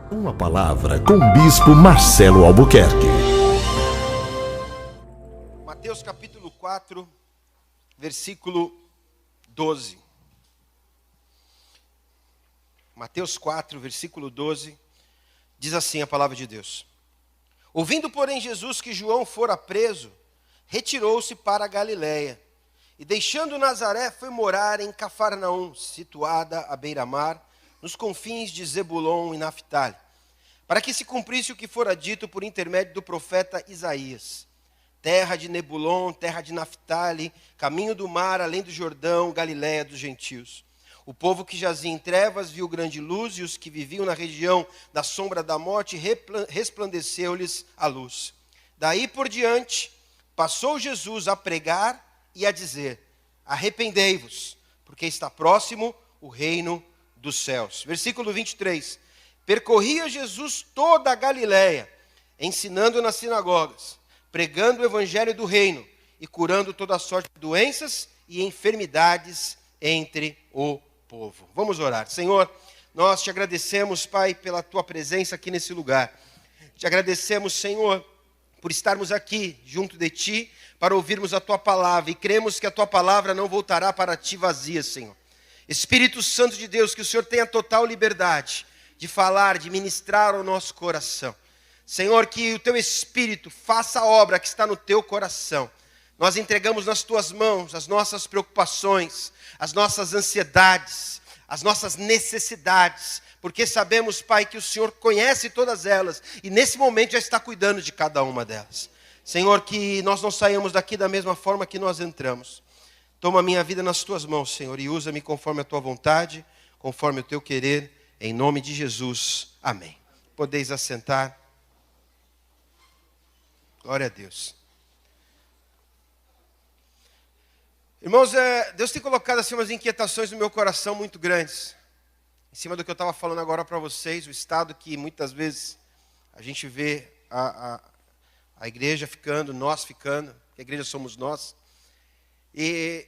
Uma palavra com o Bispo Marcelo Albuquerque. Mateus capítulo 4, versículo 12. Mateus 4, versículo 12, diz assim a palavra de Deus. Ouvindo, porém, Jesus que João fora preso, retirou-se para a Galiléia, e deixando Nazaré, foi morar em Cafarnaum, situada à beira-mar, nos confins de Zebulon e Naftali, para que se cumprisse o que fora dito por intermédio do profeta Isaías. Terra de Nebulon, terra de Naftali, caminho do mar, além do Jordão, Galiléia dos gentios. O povo que jazia em trevas viu grande luz, e os que viviam na região da sombra da morte resplandeceu-lhes a luz. Daí por diante, passou Jesus a pregar e a dizer: arrependei-vos, porque está próximo o reino dos céus. Versículo 23. Percorria Jesus toda a Galiléia, ensinando nas sinagogas, pregando o evangelho do reino e curando toda sorte de doenças e enfermidades entre o povo. Vamos orar. Senhor, nós te agradecemos, Pai, pela tua presença aqui nesse lugar. Te agradecemos, Senhor, por estarmos aqui junto de ti para ouvirmos a tua palavra, e cremos que a tua palavra não voltará para ti vazia, Senhor. Espírito Santo de Deus, que o Senhor tenha total liberdade de falar, de ministrar ao nosso coração. Senhor, que o teu Espírito faça a obra que está no teu coração. Nós entregamos nas tuas mãos as nossas preocupações, as nossas ansiedades, as nossas necessidades, porque sabemos, Pai, que o Senhor conhece todas elas e nesse momento já está cuidando de cada uma delas. Senhor, que nós não saímos daqui da mesma forma que nós entramos. Toma a minha vida nas tuas mãos, Senhor, e usa-me conforme a tua vontade, conforme o teu querer, em nome de Jesus. Amém. Podeis assentar. Glória a Deus. Irmãos, Deus tem colocado assim umas inquietações no meu coração muito grandes. Em cima do que eu estava falando agora para vocês, o estado que muitas vezes a gente vê a igreja ficando, nós ficando, que a igreja somos nós. E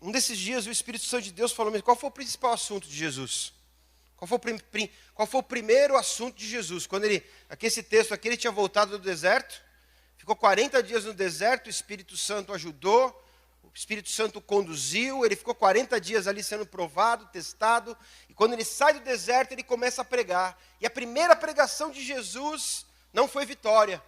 um desses dias o Espírito Santo de Deus falou: qual foi o principal assunto de Jesus? Qual foi o primeiro assunto de Jesus? Quando esse texto aqui, ele tinha voltado do deserto, ficou 40 dias no deserto, o Espírito Santo ajudou, o Espírito Santo conduziu, ele ficou 40 dias ali sendo provado, testado, e quando ele sai do deserto, ele começa a pregar. E a primeira pregação de Jesus não foi vitória.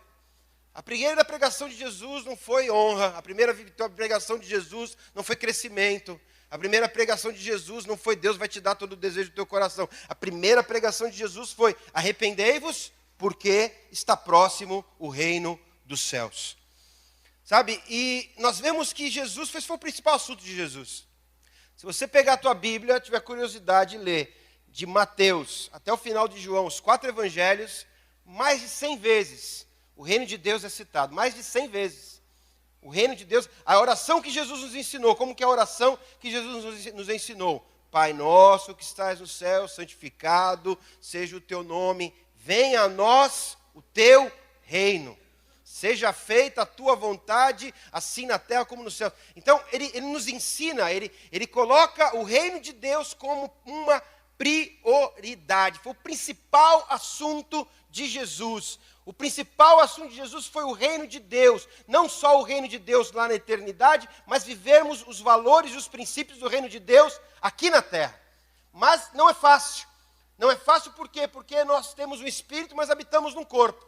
A primeira pregação de Jesus não foi honra. A primeira pregação de Jesus não foi crescimento. A primeira pregação de Jesus não foi Deus vai te dar todo o desejo do teu coração. A primeira pregação de Jesus foi: arrependei-vos, porque está próximo o reino dos céus. Sabe? E nós vemos que Jesus foi o principal assunto de Jesus. Se você pegar a tua Bíblia, tiver curiosidade de ler de Mateus até o final de João, os 4 evangelhos, mais de 100 vezes o reino de Deus é citado, mais de 100 vezes. O reino de Deus, a oração que Jesus nos ensinou, como que é a oração que Jesus nos ensinou? Pai nosso que estás no céu, santificado seja o teu nome, venha a nós o teu reino. Seja feita a tua vontade, assim na terra como no céu. Então, ele nos ensina, ele coloca o reino de Deus como uma prioridade. Foi o principal assunto de Jesus. O principal assunto de Jesus foi o reino de Deus. Não só o reino de Deus lá na eternidade, mas vivermos os valores e os princípios do reino de Deus aqui na terra. Mas não é fácil. Não é fácil por quê? Porque nós temos um espírito, mas habitamos num corpo.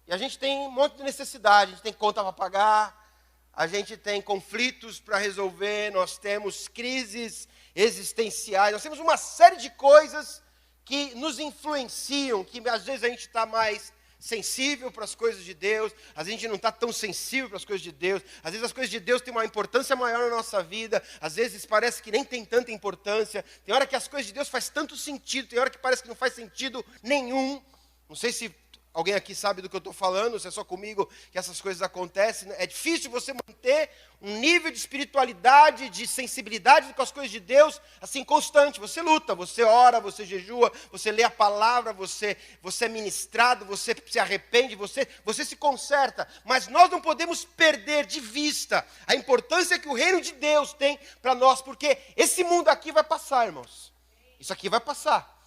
E a gente tem um monte de necessidade. A gente tem conta para pagar, a gente tem conflitos para resolver, nós temos crises existenciais, nós temos uma série de coisas que nos influenciam, que às vezes a gente está mais sensível para as coisas de Deus, às vezes a gente não está tão sensível para as coisas de Deus, às vezes as coisas de Deus têm uma importância maior na nossa vida, às vezes parece que nem tem tanta importância, tem hora que as coisas de Deus faz tanto sentido, tem hora que parece que não faz sentido nenhum. Não sei se alguém aqui sabe do que eu estou falando, se é só comigo que essas coisas acontecem. É difícil você manter um nível de espiritualidade, de sensibilidade com as coisas de Deus, assim, constante. Você luta, você ora, você jejua, você lê a palavra, você é ministrado, você se arrepende, você se conserta. Mas nós não podemos perder de vista a importância que o reino de Deus tem para nós, porque esse mundo aqui vai passar, irmãos. Isso aqui vai passar.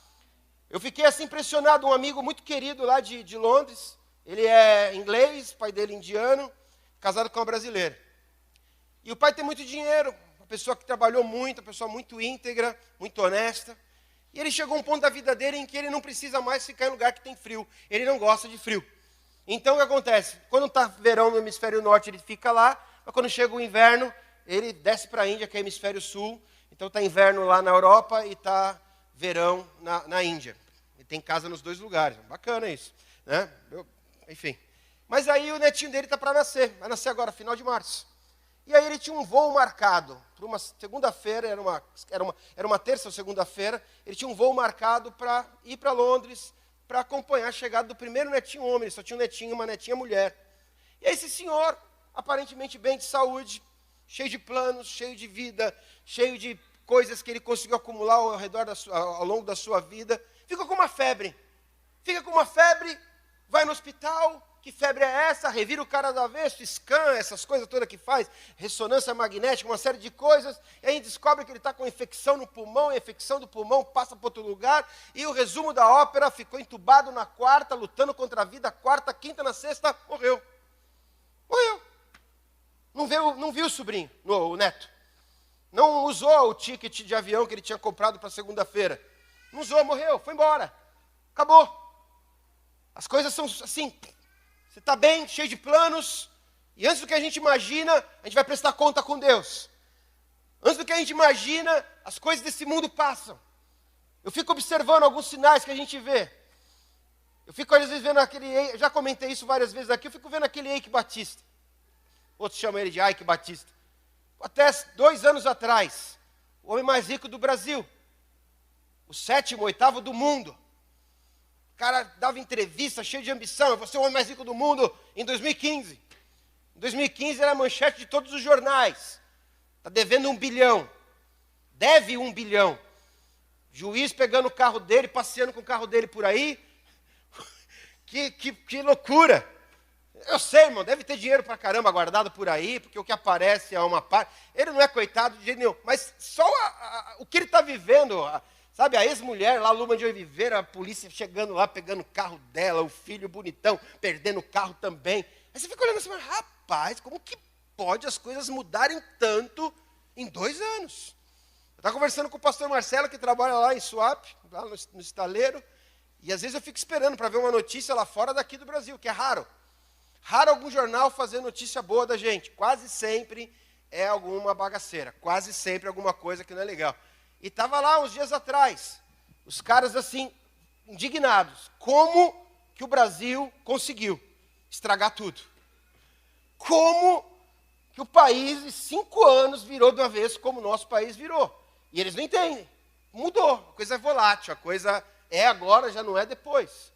Eu fiquei assim impressionado, um amigo muito querido lá de Londres, ele é inglês, pai dele indiano, casado com uma brasileira. E o pai tem muito dinheiro, uma pessoa que trabalhou muito, uma pessoa muito íntegra, muito honesta. E ele chegou a um ponto da vida dele em que ele não precisa mais ficar em lugar que tem frio. Ele não gosta de frio. Então o que acontece? Quando está verão no hemisfério norte, ele fica lá, mas quando chega o inverno, ele desce para a Índia, que é hemisfério sul. Então está inverno lá na Europa e está verão na Índia. Ele tem casa nos dois lugares. Bacana isso, né? Enfim. Mas aí o netinho dele está para nascer. Vai nascer agora, final de março. E aí ele tinha um voo marcado para uma segunda-feira, era uma terça ou segunda-feira, ele tinha um voo marcado para ir para Londres, para acompanhar a chegada do primeiro netinho homem. Ele só tinha um netinho e uma netinha mulher. E aí esse senhor, aparentemente bem de saúde, cheio de planos, cheio de vida, cheio de coisas que ele conseguiu acumular ao longo da sua vida, fica com uma febre. Fica com uma febre, vai no hospital. Que febre é essa? Revira o cara do avesso, scan, essas coisas todas que faz, ressonância magnética, uma série de coisas, e aí descobre que ele está com infecção no pulmão, e a infecção do pulmão passa para outro lugar, e o resumo da ópera, ficou entubado na quarta, lutando contra a vida, quarta, quinta, na sexta, morreu. Morreu. Não viu o sobrinho, o neto. Não usou o ticket de avião que ele tinha comprado para segunda-feira. Não usou, morreu, foi embora. Acabou. As coisas são assim. Você está bem, cheio de planos, e antes do que a gente imagina, a gente vai prestar conta com Deus. Antes do que a gente imagina, as coisas desse mundo passam. Eu fico observando alguns sinais que a gente vê. Eu fico às vezes vendo aquele, já comentei isso várias vezes aqui, eu fico vendo aquele Eike Batista. Outros chamam ele de Ike Batista. Até 2 anos atrás, o homem mais rico do Brasil. O 7º, 8º do mundo. O cara dava entrevista, cheio de ambição. Eu vou ser o homem mais rico do mundo em 2015. Em 2015 era a manchete de todos os jornais. Está devendo 1 bilhão. Deve 1 bilhão. Juiz pegando o carro dele, passeando com o carro dele por aí. Que loucura. Eu sei, irmão, deve ter dinheiro pra caramba guardado por aí, porque o que aparece é uma parte. Ele não é coitado de jeito nenhum. Mas só o que ele está vivendo... Sabe, a ex-mulher lá, Luma de Oliveira, a polícia chegando lá, pegando o carro dela, o filho bonitão, perdendo o carro também. Aí você fica olhando assim, mas rapaz, como que pode as coisas mudarem tanto em 2 anos? Eu estava conversando com o pastor Marcelo, que trabalha lá em Suape, lá no estaleiro, e às vezes eu fico esperando para ver uma notícia lá fora daqui do Brasil, que é raro. Raro algum jornal fazer notícia boa da gente. Quase sempre é alguma bagaceira, quase sempre alguma coisa que não é legal. E estava lá uns dias atrás, os caras assim, indignados. Como que o Brasil conseguiu estragar tudo? Como que o país, em 5 anos, virou de uma vez como o nosso país virou? E eles não entendem. Mudou, a coisa é volátil, a coisa é agora, já não é depois.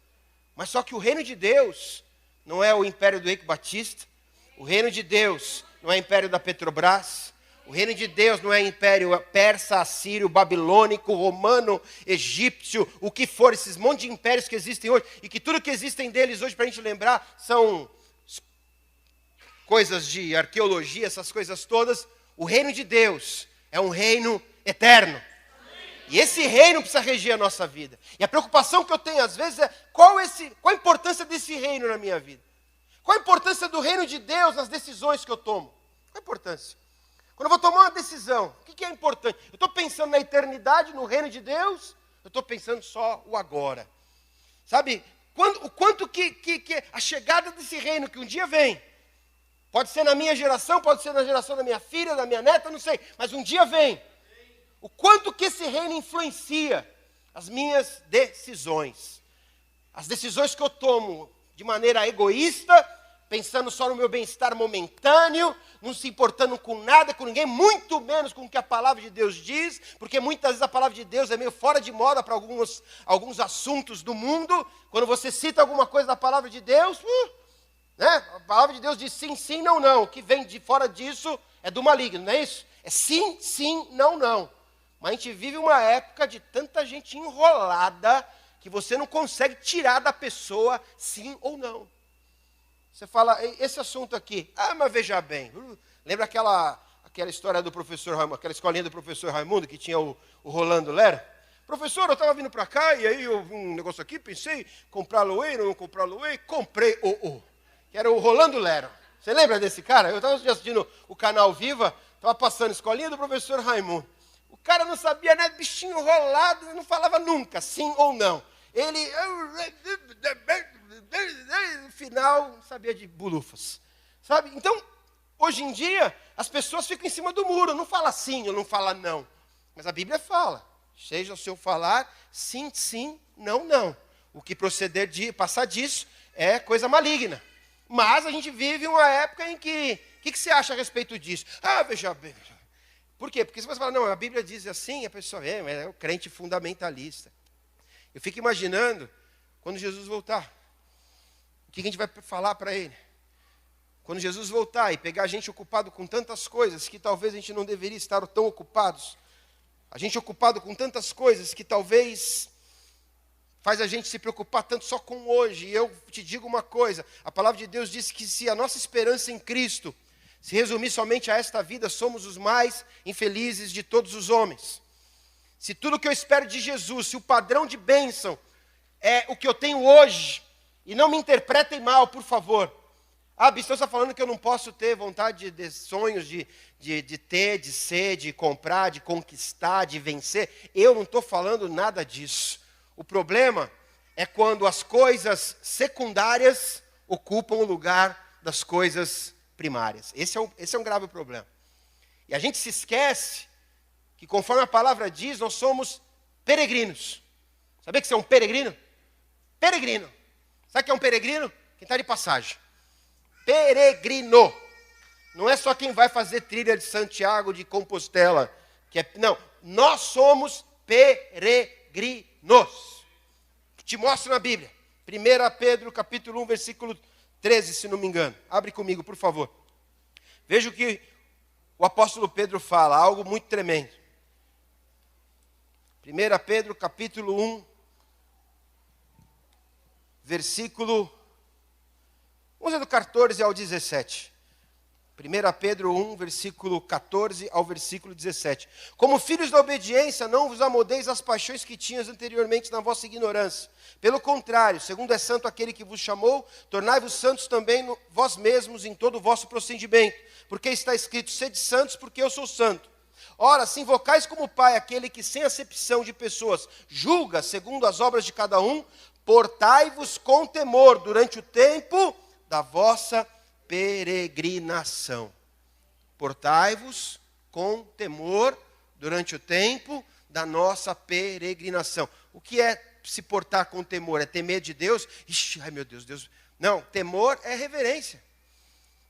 Mas só que o reino de Deus não é o império do Eike Batista, o reino de Deus não é o império da Petrobras, o reino de Deus não é império persa, assírio, babilônico, romano, egípcio, o que for, esses monte de impérios que existem hoje, e que tudo que existem deles hoje, para a gente lembrar, são coisas de arqueologia, essas coisas todas. O reino de Deus é um reino eterno. E esse reino precisa reger a nossa vida. E a preocupação que eu tenho às vezes é qual a importância desse reino na minha vida? Qual a importância do reino de Deus nas decisões que eu tomo? Qual a importância? Quando eu vou tomar uma decisão, o que é importante? Eu estou pensando na eternidade, no reino de Deus? Eu estou pensando só o agora. Sabe, o quanto que a chegada desse reino que um dia vem, pode ser na minha geração, pode ser na geração da minha filha, da minha neta, não sei, mas um dia vem. O quanto que esse reino influencia as minhas decisões. As decisões que eu tomo de maneira egoísta, pensando só no meu bem-estar momentâneo, não se importando com nada, com ninguém, muito menos com o que a palavra de Deus diz, porque muitas vezes a palavra de Deus é meio fora de moda para alguns assuntos do mundo. Quando você cita alguma coisa da palavra de Deus, né? A palavra de Deus diz sim, sim, não, não. O que vem de fora disso é do maligno, não é isso? É sim, sim, não, não. Mas a gente vive uma época de tanta gente enrolada que você não consegue tirar da pessoa sim ou não. Você fala, esse assunto aqui, mas veja bem, lembra aquela história do professor Raimundo, aquela escolinha do professor Raimundo, que tinha o Rolando Lero? Professor, eu estava vindo para cá e aí eu vi um negócio aqui, pensei, comprar Loei, não comprar Loei, comprei que era o Rolando Lero. Você lembra desse cara? Eu estava assistindo o canal Viva, estava passando a escolinha do professor Raimundo. O cara não sabia, né? Bichinho rolado, não falava nunca, sim ou não. Ele, no final, sabia de bulufas. Sabe? Então, hoje em dia, as pessoas ficam em cima do muro. Não fala sim ou não fala não. Mas a Bíblia fala. Seja o seu falar, sim, sim, não, não. O que proceder de passar disso é coisa maligna. Mas a gente vive uma época em que... O que você acha a respeito disso? Veja bem. Por quê? Porque se você fala, não, a Bíblia diz assim, a pessoa é o crente fundamentalista. Eu fico imaginando, quando Jesus voltar, o que a gente vai falar para ele? Quando Jesus voltar e pegar a gente ocupado com tantas coisas que talvez a gente não deveria estar tão ocupados, a gente ocupado com tantas coisas que talvez faz a gente se preocupar tanto só com hoje. E eu te digo uma coisa, a palavra de Deus diz que se a nossa esperança em Cristo se resumir somente a esta vida, somos os mais infelizes de todos os homens. Se tudo que eu espero de Jesus, se o padrão de bênção é o que eu tenho hoje, e não me interpretem mal, por favor. Bispo, você está falando que eu não posso ter vontade de sonhos, de ter, de ser, de comprar, de conquistar, de vencer. Eu não estou falando nada disso. O problema é quando as coisas secundárias ocupam o lugar das coisas primárias. Esse é um grave problema. E a gente se esquece que, conforme a palavra diz, nós somos peregrinos. Sabia que você é um peregrino? Peregrino. Sabe o que é um peregrino? Quem está de passagem. Peregrino. Não é só quem vai fazer trilha de Santiago de Compostela. Não, nós somos peregrinos. Te mostro na Bíblia. 1 Pedro capítulo 1, versículo 13, se não me engano. Abre comigo, por favor. Veja o que o apóstolo Pedro fala, algo muito tremendo. 1 Pedro capítulo 1, versículo... Vamos ler do 14 ao 17. 1 Pedro 1, versículo 14 ao versículo 17. Como filhos da obediência, não vos amoldeis às paixões que tinhas anteriormente na vossa ignorância. Pelo contrário, segundo é santo aquele que vos chamou, tornai-vos santos também vós mesmos em todo o vosso procedimento. Porque está escrito, sede santos, porque eu sou santo. Ora, se invocais como Pai aquele que sem acepção de pessoas julga segundo as obras de cada um, portai-vos com temor durante o tempo da vossa peregrinação. Portai-vos com temor durante o tempo da nossa peregrinação. O que é se portar com temor? É ter medo de Deus? Ixi, ai meu Deus, Deus. Não, temor é reverência.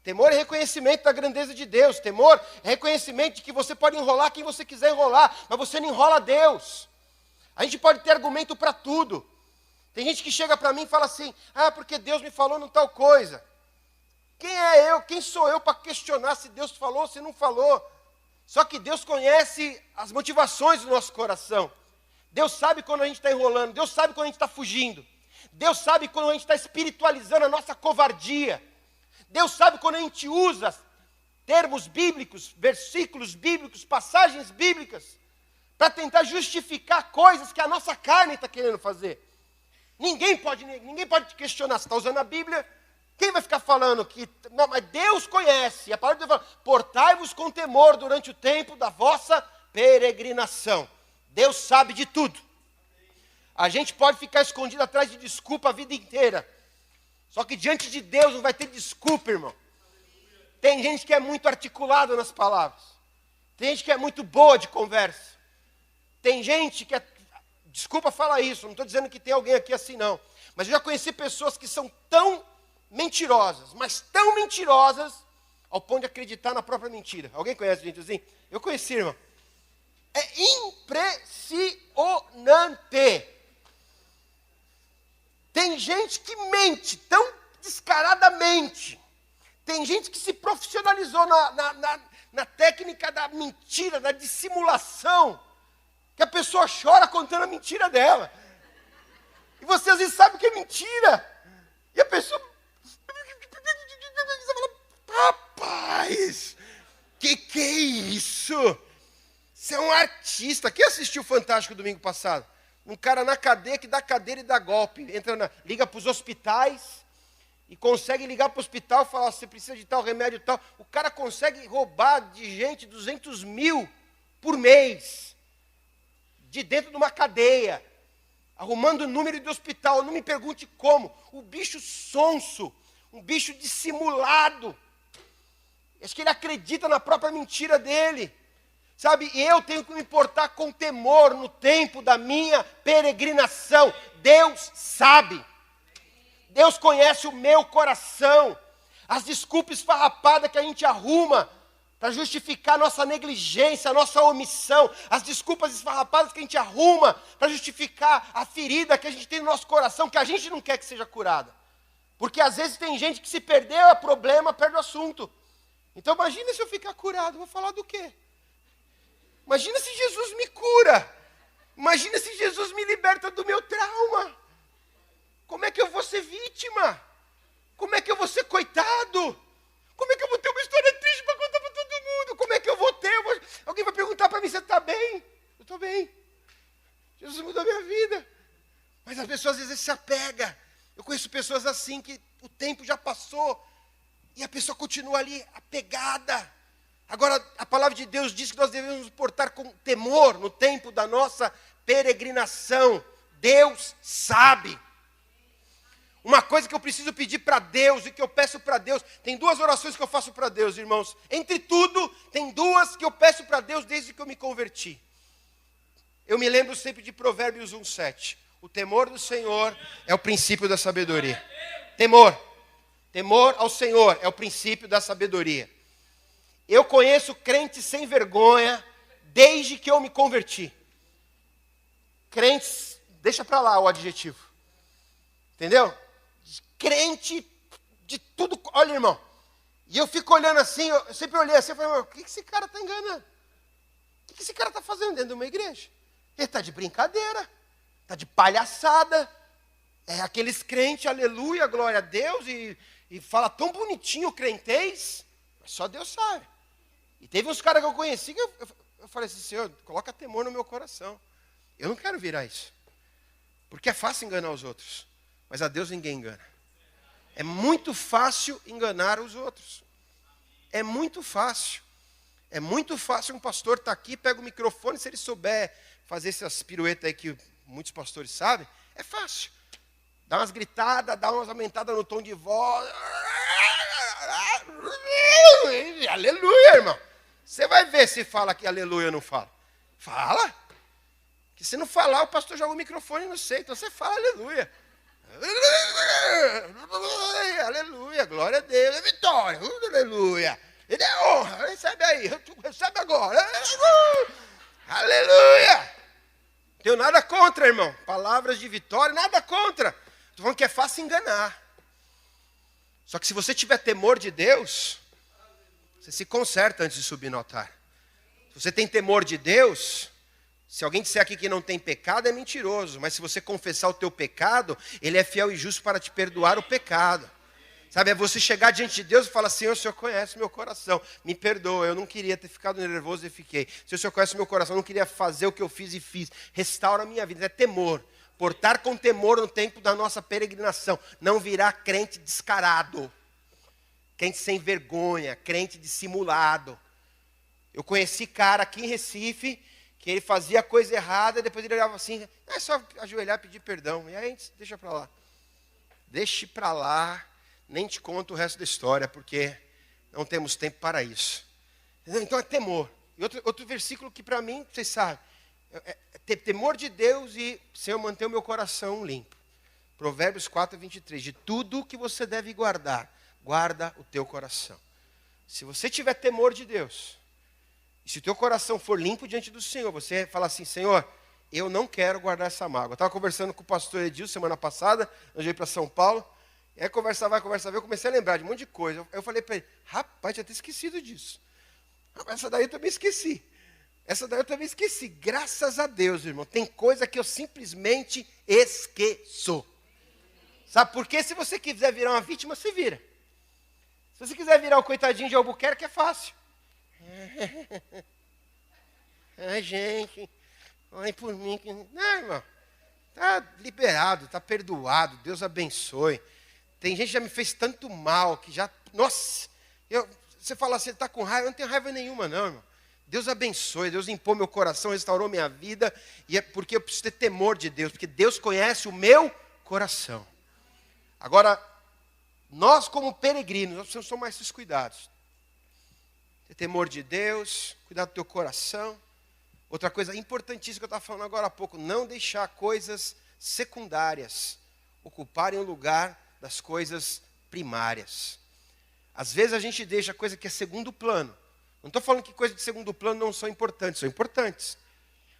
Temor é reconhecimento da grandeza de Deus. Temor é reconhecimento de que você pode enrolar quem você quiser enrolar, mas você não enrola Deus. A gente pode ter argumento para tudo. Tem gente que chega para mim e fala assim, porque Deus me falou em tal coisa. Quem é eu? Quem sou eu para questionar se Deus falou ou se não falou? Só que Deus conhece as motivações do nosso coração. Deus sabe quando a gente está enrolando. Deus sabe quando a gente está fugindo. Deus sabe quando a gente está espiritualizando a nossa covardia. Deus sabe quando a gente usa termos bíblicos, versículos bíblicos, passagens bíblicas, para tentar justificar coisas que a nossa carne está querendo fazer. Ninguém pode te questionar. Você está usando a Bíblia? Quem vai ficar falando que... Não, mas Deus conhece. A palavra de Deus fala, portai-vos com temor durante o tempo da vossa peregrinação. Deus sabe de tudo. A gente pode ficar escondido atrás de desculpa a vida inteira. Só que diante de Deus não vai ter desculpa, irmão. Tem gente que é muito articulada nas palavras. Tem gente que é muito boa de conversa. Tem gente que é... Desculpa falar isso, não estou dizendo que tem alguém aqui assim não. Mas eu já conheci pessoas que são tão mentirosas, mas tão mentirosas, ao ponto de acreditar na própria mentira. Alguém conhece gente assim? Eu conheci, irmão. É impressionante. Tem gente que mente tão descaradamente. Tem gente que se profissionalizou na técnica da mentira, da dissimulação, que a pessoa chora contando a mentira dela. E você às vezes sabe que é mentira. E a pessoa... Você fala, rapaz, que é isso? Você é um artista. Quem assistiu o Fantástico domingo passado? Um cara na cadeia que dá cadeira e dá golpe. Liga para os hospitais e consegue ligar para o hospital e falar, você precisa de tal remédio e tal. O cara consegue roubar de gente 200 mil por mês. De dentro de uma cadeia. Arrumando o número de hospital. Não me pergunte como. O bicho sonso. Um bicho dissimulado. Acho que ele acredita na própria mentira dele. Sabe, e eu tenho que me importar com temor no tempo da minha peregrinação. Deus sabe. Deus conhece o meu coração. As desculpas esfarrapadas que a gente arruma para justificar a nossa negligência, a nossa omissão. As desculpas esfarrapadas que a gente arruma para justificar a ferida que a gente tem no nosso coração, que a gente não quer que seja curada. Porque às vezes tem gente que se perdeu o problema, perde o assunto. Então imagina se eu ficar curado, vou falar do quê? Imagina se Jesus me cura. Imagina se Jesus me liberta do meu trauma. Como é que eu vou ser vítima? Como é que eu vou ser coitado? Como é que eu vou ter uma história triste para contar para todo mundo? Como é que eu vou ter? Alguém vai perguntar para mim, você está bem? Eu estou bem. Jesus mudou a minha vida. Mas as pessoas às vezes se apegam. Eu conheço pessoas assim que o tempo já passou e a pessoa continua ali apegada. Agora, a palavra de Deus diz que nós devemos nos portar com temor no tempo da nossa peregrinação. Deus sabe. Uma coisa que eu preciso pedir para Deus e que eu peço para Deus, tem 2 orações que eu faço para Deus, irmãos. Entre tudo, tem 2 que eu peço para Deus desde que eu me converti. Eu me lembro sempre de Provérbios 1:7. O temor do Senhor é o princípio da sabedoria. Temor. Temor ao Senhor é o princípio da sabedoria. Eu conheço crentes sem vergonha desde que eu me converti. Crentes, deixa para lá o adjetivo. Entendeu? Crente de tudo. Olha, irmão. E eu fico olhando assim, eu sempre olhei assim, eu falei, o que esse cara está enganando? O que esse cara está fazendo dentro de uma igreja? Ele está de brincadeira, está de palhaçada. É aqueles crentes, aleluia, glória a Deus, e fala tão bonitinho o crentez, mas só Deus sabe. E teve uns caras que eu conheci que eu falei assim, Senhor, coloca temor no meu coração. Eu não quero virar isso. Porque é fácil enganar os outros. Mas a Deus ninguém engana. É muito fácil enganar os outros. É muito fácil. É muito fácil um pastor estar aqui, pega o microfone, se ele souber fazer essas piruetas aí que muitos pastores sabem, é fácil. Dá umas gritadas, dá umas aumentadas no tom de voz. Aleluia, irmão. Você vai ver se fala que aleluia ou não fala. Fala. Que se não falar, o pastor joga o microfone e não sei. Então você fala aleluia. Aleluia, glória a Deus. É vitória. Aleluia. Ele é honra. Recebe aí. Recebe agora. Aleluia. Não tenho nada contra, irmão. Palavras de vitória, nada contra. Estou falando que é fácil enganar. Só que se você tiver temor de Deus, você se conserta antes de subir no altar. Se você tem temor de Deus, se alguém disser aqui que não tem pecado, é mentiroso. Mas se você confessar o teu pecado, Ele é fiel e justo para te perdoar o pecado. Sabe, é você chegar diante de Deus e falar, Senhor, o Senhor conhece o meu coração. Me perdoa, eu não queria ter ficado nervoso e fiquei. Senhor, o Senhor conhece o meu coração, eu não queria fazer o que eu fiz e fiz. Restaura a minha vida, é temor. Portar com temor no tempo da nossa peregrinação. Não virar crente descarado. Crente sem vergonha, crente dissimulado. Eu conheci cara aqui em Recife, que ele fazia coisa errada, e depois ele olhava assim, é só ajoelhar e pedir perdão. E aí a gente deixa para lá. Deixe para lá, nem te conto o resto da história, porque não temos tempo para isso. Entendeu? Então é temor. E outro versículo que para mim, vocês sabem, é ter temor de Deus e Senhor manter o meu coração limpo. Provérbios 4:23, de tudo que você deve guardar, guarda o teu coração. Se você tiver temor de Deus, e se o teu coração for limpo diante do Senhor, você fala assim, Senhor, eu não quero guardar essa mágoa. Eu estava conversando com o pastor Edilson semana passada, eu veio para São Paulo, e aí conversa vai, eu comecei a lembrar de um monte de coisa. Eu falei para ele, rapaz, tinha até esquecido disso. Essa daí eu também esqueci. Graças a Deus, irmão. Tem coisa que eu simplesmente esqueço. Sabe por quê? Se você quiser virar uma vítima, você vira. Se você quiser virar o coitadinho de Albuquerque, é fácil. Ai, gente, ore por mim. Não, irmão. Está liberado, está perdoado. Deus abençoe. Tem gente que já me fez tanto mal que já... Nossa, você fala assim, está com raiva? Eu não tenho raiva nenhuma, não, irmão. Deus abençoe, Deus limpou meu coração, restaurou minha vida. E é porque eu preciso ter temor de Deus, porque Deus conhece o meu coração. Agora, nós como peregrinos, nós precisamos tomar esses cuidados. Ter temor de Deus, cuidar do teu coração. Outra coisa importantíssima que eu estava falando agora há pouco, não deixar coisas secundárias ocuparem o lugar das coisas primárias. Às vezes a gente deixa coisa que é segundo plano. Não estou falando que coisas de segundo plano não são importantes.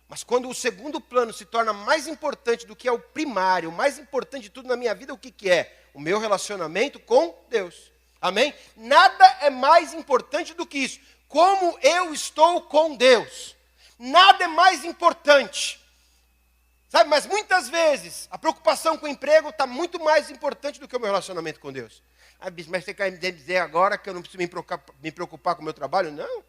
Mas quando o segundo plano se torna mais importante do que é o primário, o mais importante de tudo na minha vida, o que é? O meu relacionamento com Deus. Amém? Nada é mais importante do que isso. Como eu estou com Deus. Nada é mais importante. Sabe, mas muitas vezes a preocupação com o emprego está muito mais importante do que o meu relacionamento com Deus. Ah, bispo, mas você quer me dizer agora que eu não preciso me preocupar com o meu trabalho? Não.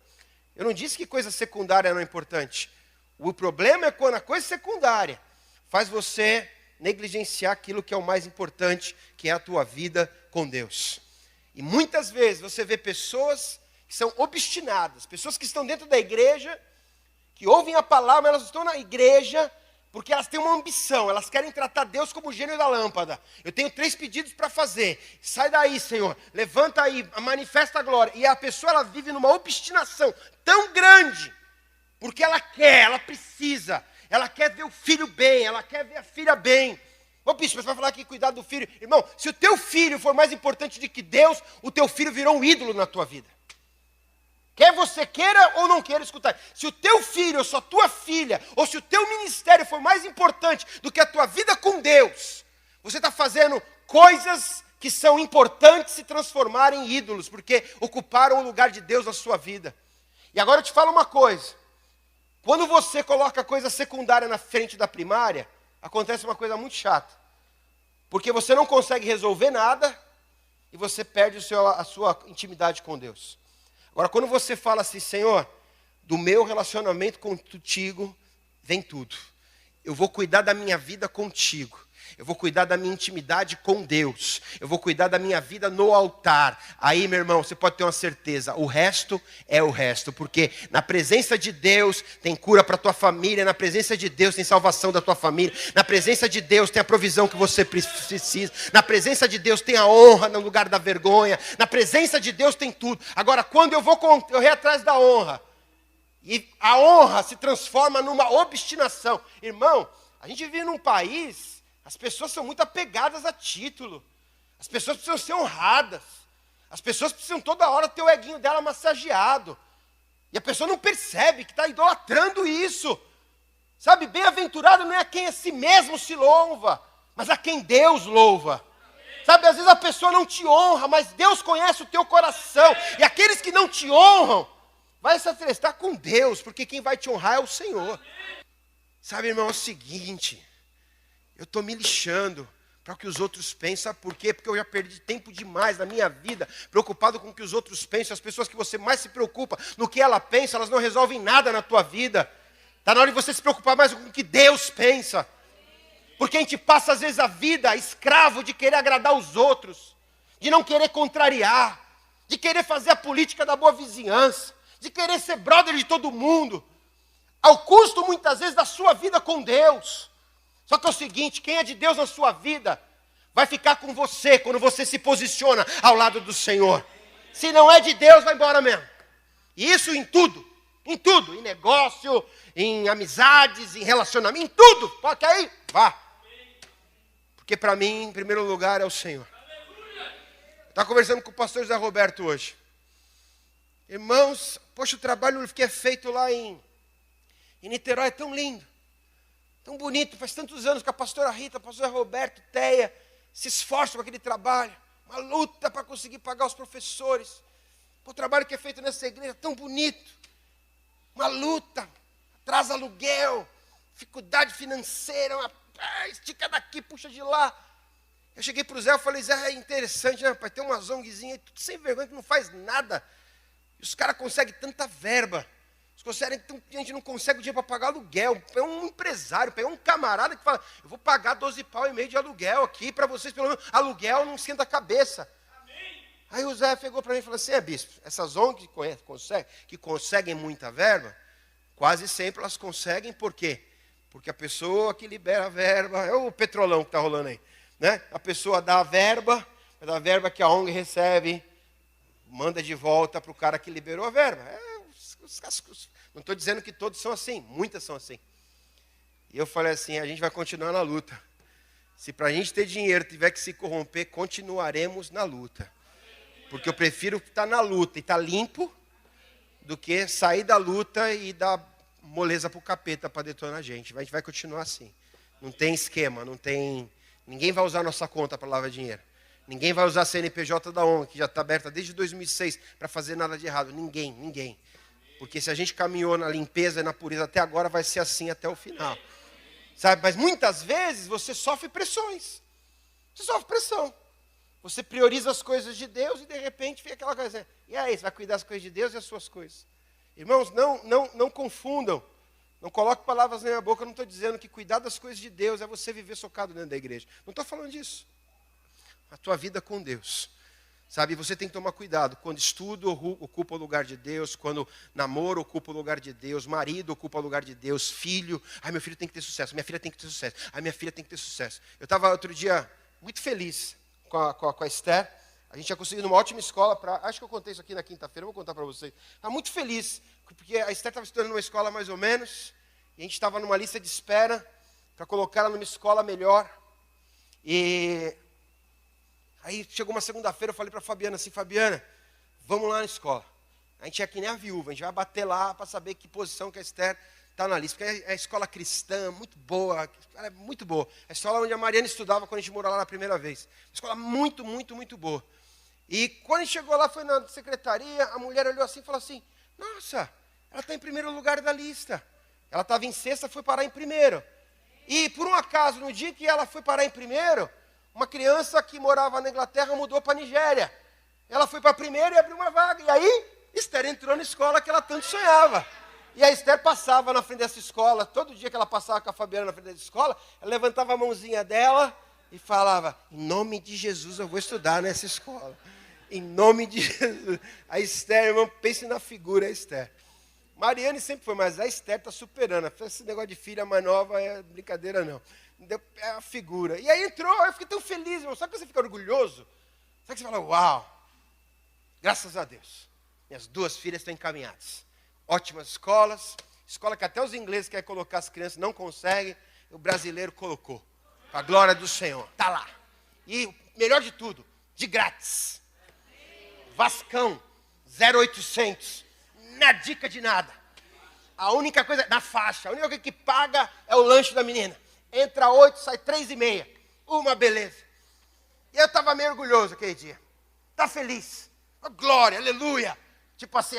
Eu não disse que coisa secundária não é importante. O problema é quando a coisa secundária faz você negligenciar aquilo que é o mais importante, que é a tua vida com Deus. E muitas vezes você vê pessoas que são obstinadas, pessoas que estão dentro da igreja, que ouvem a palavra, elas estão na igreja porque elas têm uma ambição, elas querem tratar Deus como o gênio da lâmpada. Eu tenho 3 pedidos para fazer. Sai daí, Senhor, levanta aí, manifesta a glória. E a pessoa, ela vive numa obstinação tão grande, porque ela quer, ela precisa, ela quer ver o filho bem, ela quer ver a filha bem. Ô bispo, você vai falar aqui, cuidar do filho. Irmão, se o teu filho for mais importante do que Deus, o teu filho virou um ídolo na tua vida. Quer você queira ou não queira escutar. Se o teu filho, ou se a tua filha, ou se o teu ministério for mais importante do que a tua vida com Deus, você está fazendo coisas que são importantes se transformarem em ídolos, porque ocuparam o lugar de Deus na sua vida. E agora eu te falo uma coisa. Quando você coloca a coisa secundária na frente da primária, acontece uma coisa muito chata. Porque você não consegue resolver nada e você perde a sua intimidade com Deus. Agora, quando você fala assim, Senhor, do meu relacionamento contigo, vem tudo. Eu vou cuidar da minha vida contigo. Eu vou cuidar da minha intimidade com Deus. Eu vou cuidar da minha vida no altar. Aí, meu irmão, você pode ter uma certeza. O resto é o resto. Porque na presença de Deus tem cura para a tua família. Na presença de Deus tem salvação da tua família. Na presença de Deus tem a provisão que você precisa. Na presença de Deus tem a honra no lugar da vergonha. Na presença de Deus tem tudo. Agora, quando eu vou correr atrás da honra, e a honra se transforma numa obstinação. Irmão, a gente vive num país... As pessoas são muito apegadas a título. As pessoas precisam ser honradas. As pessoas precisam toda hora ter o eguinho dela massageado. E a pessoa não percebe que está idolatrando isso. Sabe, bem-aventurado não é a quem a si mesmo se louva, mas a quem Deus louva. Sabe, às vezes a pessoa não te honra, mas Deus conhece o teu coração. E aqueles que não te honram, vai se atrestar com Deus, porque quem vai te honrar é o Senhor. Sabe, irmão, é o seguinte... Eu estou me lixando para o que os outros pensam. Sabe por quê? Porque eu já perdi tempo demais na minha vida, preocupado com o que os outros pensam. As pessoas que você mais se preocupa no que ela pensa, elas não resolvem nada na tua vida. Está na hora de você se preocupar mais com o que Deus pensa. Porque a gente passa às vezes a vida escravo de querer agradar os outros, de não querer contrariar, de querer fazer a política da boa vizinhança, de querer ser brother de todo mundo, ao custo muitas vezes da sua vida com Deus. Só que é o seguinte, quem é de Deus na sua vida, vai ficar com você quando você se posiciona ao lado do Senhor. Se não é de Deus, vai embora mesmo. E isso em tudo, em negócio, em amizades, em relacionamento, em tudo. Pode aí, vá. Porque para mim, em primeiro lugar, é o Senhor. Eu estava conversando com o pastor José Roberto hoje. Irmãos, poxa, o trabalho que é feito lá em Niterói é tão lindo. Tão bonito, faz tantos anos que a pastora Rita, o pastor Roberto, Teia, se esforçam com aquele trabalho. Uma luta para conseguir pagar os professores. O trabalho que é feito nessa igreja é tão bonito. Uma luta, atrasa aluguel, dificuldade financeira, estica daqui, puxa de lá. Eu cheguei para o Zé e falei, Zé, é interessante, né, rapaz? Tem umas ONGzinhas aí, tudo sem vergonha, que não faz nada. E os caras conseguem tanta verba. A gente não consegue o dinheiro para pagar aluguel. É um empresário, pega um camarada que fala, eu vou pagar 12 pau e meio de aluguel aqui para vocês, pelo menos aluguel não esquenta a cabeça. Amém. Aí o Zé pegou para mim e falou assim, bispo, essas ONGs que conseguem muita verba, quase sempre elas conseguem, por quê? Porque a pessoa que libera a verba, é o petrolão que está rolando aí, né? A pessoa dá a verba, da verba que a ONG recebe, manda de volta para o cara que liberou a verba. Não estou dizendo que todos são assim, muitas são assim. E eu falei assim, a gente vai continuar na luta. Se para a gente ter dinheiro tiver que se corromper, continuaremos na luta. Porque eu prefiro estar na luta e estar limpo, do que sair da luta e dar moleza para o capeta para detonar a gente. A gente vai continuar assim. Não tem esquema, não tem... Ninguém vai usar nossa conta para lavar dinheiro. Ninguém vai usar a CNPJ da ONG, que já está aberta desde 2006, para fazer nada de errado. Ninguém. Porque se a gente caminhou na limpeza e na pureza até agora, vai ser assim até o final. Sabe? Mas muitas vezes você sofre pressões. Você sofre pressão. Você prioriza as coisas de Deus e de repente fica aquela coisa. E aí, você vai cuidar das coisas de Deus e as suas coisas. Irmãos, não confundam. Não coloque palavras na minha boca. Eu não estou dizendo que cuidar das coisas de Deus é você viver socado dentro da igreja. Não estou falando disso. A tua vida com Deus. Sabe, você tem que tomar cuidado. Quando estudo, ocupa o lugar de Deus. Quando namoro, ocupa o lugar de Deus. Marido, ocupa o lugar de Deus. Filho, meu filho tem que ter sucesso. Minha filha tem que ter sucesso. Minha filha tem que ter sucesso. Eu estava outro dia muito feliz com a Esther. A gente tinha conseguido uma ótima escola. Acho que eu contei isso aqui na quinta-feira, eu vou contar para vocês. Estava muito feliz, porque a Esther estava estudando numa escola mais ou menos. E a gente estava numa lista de espera para colocar ela numa escola melhor. E... aí chegou uma segunda-feira, eu falei para a Fabiana assim, Fabiana, vamos lá na escola. A gente é que nem a viúva, a gente vai bater lá para saber que posição que a Esther está na lista. Porque é a escola cristã, muito boa, ela é muito boa. É a escola onde a Mariana estudava quando a gente morou lá na primeira vez. Uma escola muito, muito, muito boa. E quando a gente chegou lá, foi na secretaria, a mulher olhou assim e falou assim, nossa, ela está em primeiro lugar da lista. Ela estava em sexta, foi parar em primeiro. E por um acaso, no dia que ela foi parar em primeiro, uma criança que morava na Inglaterra mudou para a Nigéria. Ela foi para a primeira e abriu uma vaga. E aí, Esther entrou na escola que ela tanto sonhava. E a Esther passava na frente dessa escola. Todo dia que ela passava com a Fabiana na frente dessa escola, ela levantava a mãozinha dela e falava, em nome de Jesus eu vou estudar nessa escola. Em nome de Jesus. A Esther, irmão, pense na figura, a Esther. Mariane sempre foi, mas a Esther está superando. Esse negócio de filha mais nova é brincadeira, não. É a figura. E aí entrou, eu fiquei tão feliz, irmão. Sabe que você fica orgulhoso? Sabe que você fala, uau, graças a Deus. Minhas duas filhas estão encaminhadas. Ótimas escolas. Escola que até os ingleses querem colocar as crianças, não conseguem. O brasileiro colocou. Para a glória do Senhor. Está lá. E o melhor de tudo, de grátis. Vascão, 0800. Na dica de nada. A única coisa, na faixa, a única coisa que paga é o lanche da menina. Entra 8, sai 3:30. Uma beleza. E eu estava meio orgulhoso aquele dia. Está feliz. Oh, glória, aleluia. Tipo assim,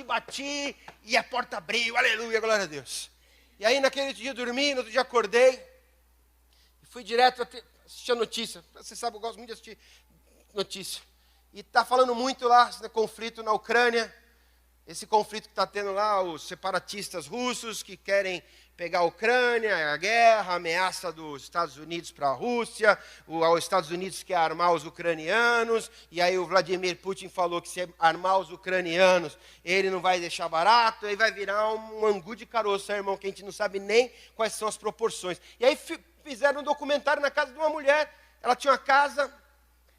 bati, e a porta abriu, aleluia, glória a Deus. E aí naquele dia eu dormi, no outro dia acordei. E fui direto assistir a notícia. Você sabe, eu gosto muito de assistir notícia. E está falando muito lá, esse conflito na Ucrânia. Esse conflito que está tendo lá, os separatistas russos que querem pegar a Ucrânia, a guerra, a ameaça dos Estados Unidos para a Rússia, os Estados Unidos quer armar os ucranianos, e aí o Vladimir Putin falou que se armar os ucranianos, ele não vai deixar barato, aí vai virar um angu de caroço, irmão, que a gente não sabe nem quais são as proporções. E aí fizeram um documentário na casa de uma mulher, ela tinha uma casa,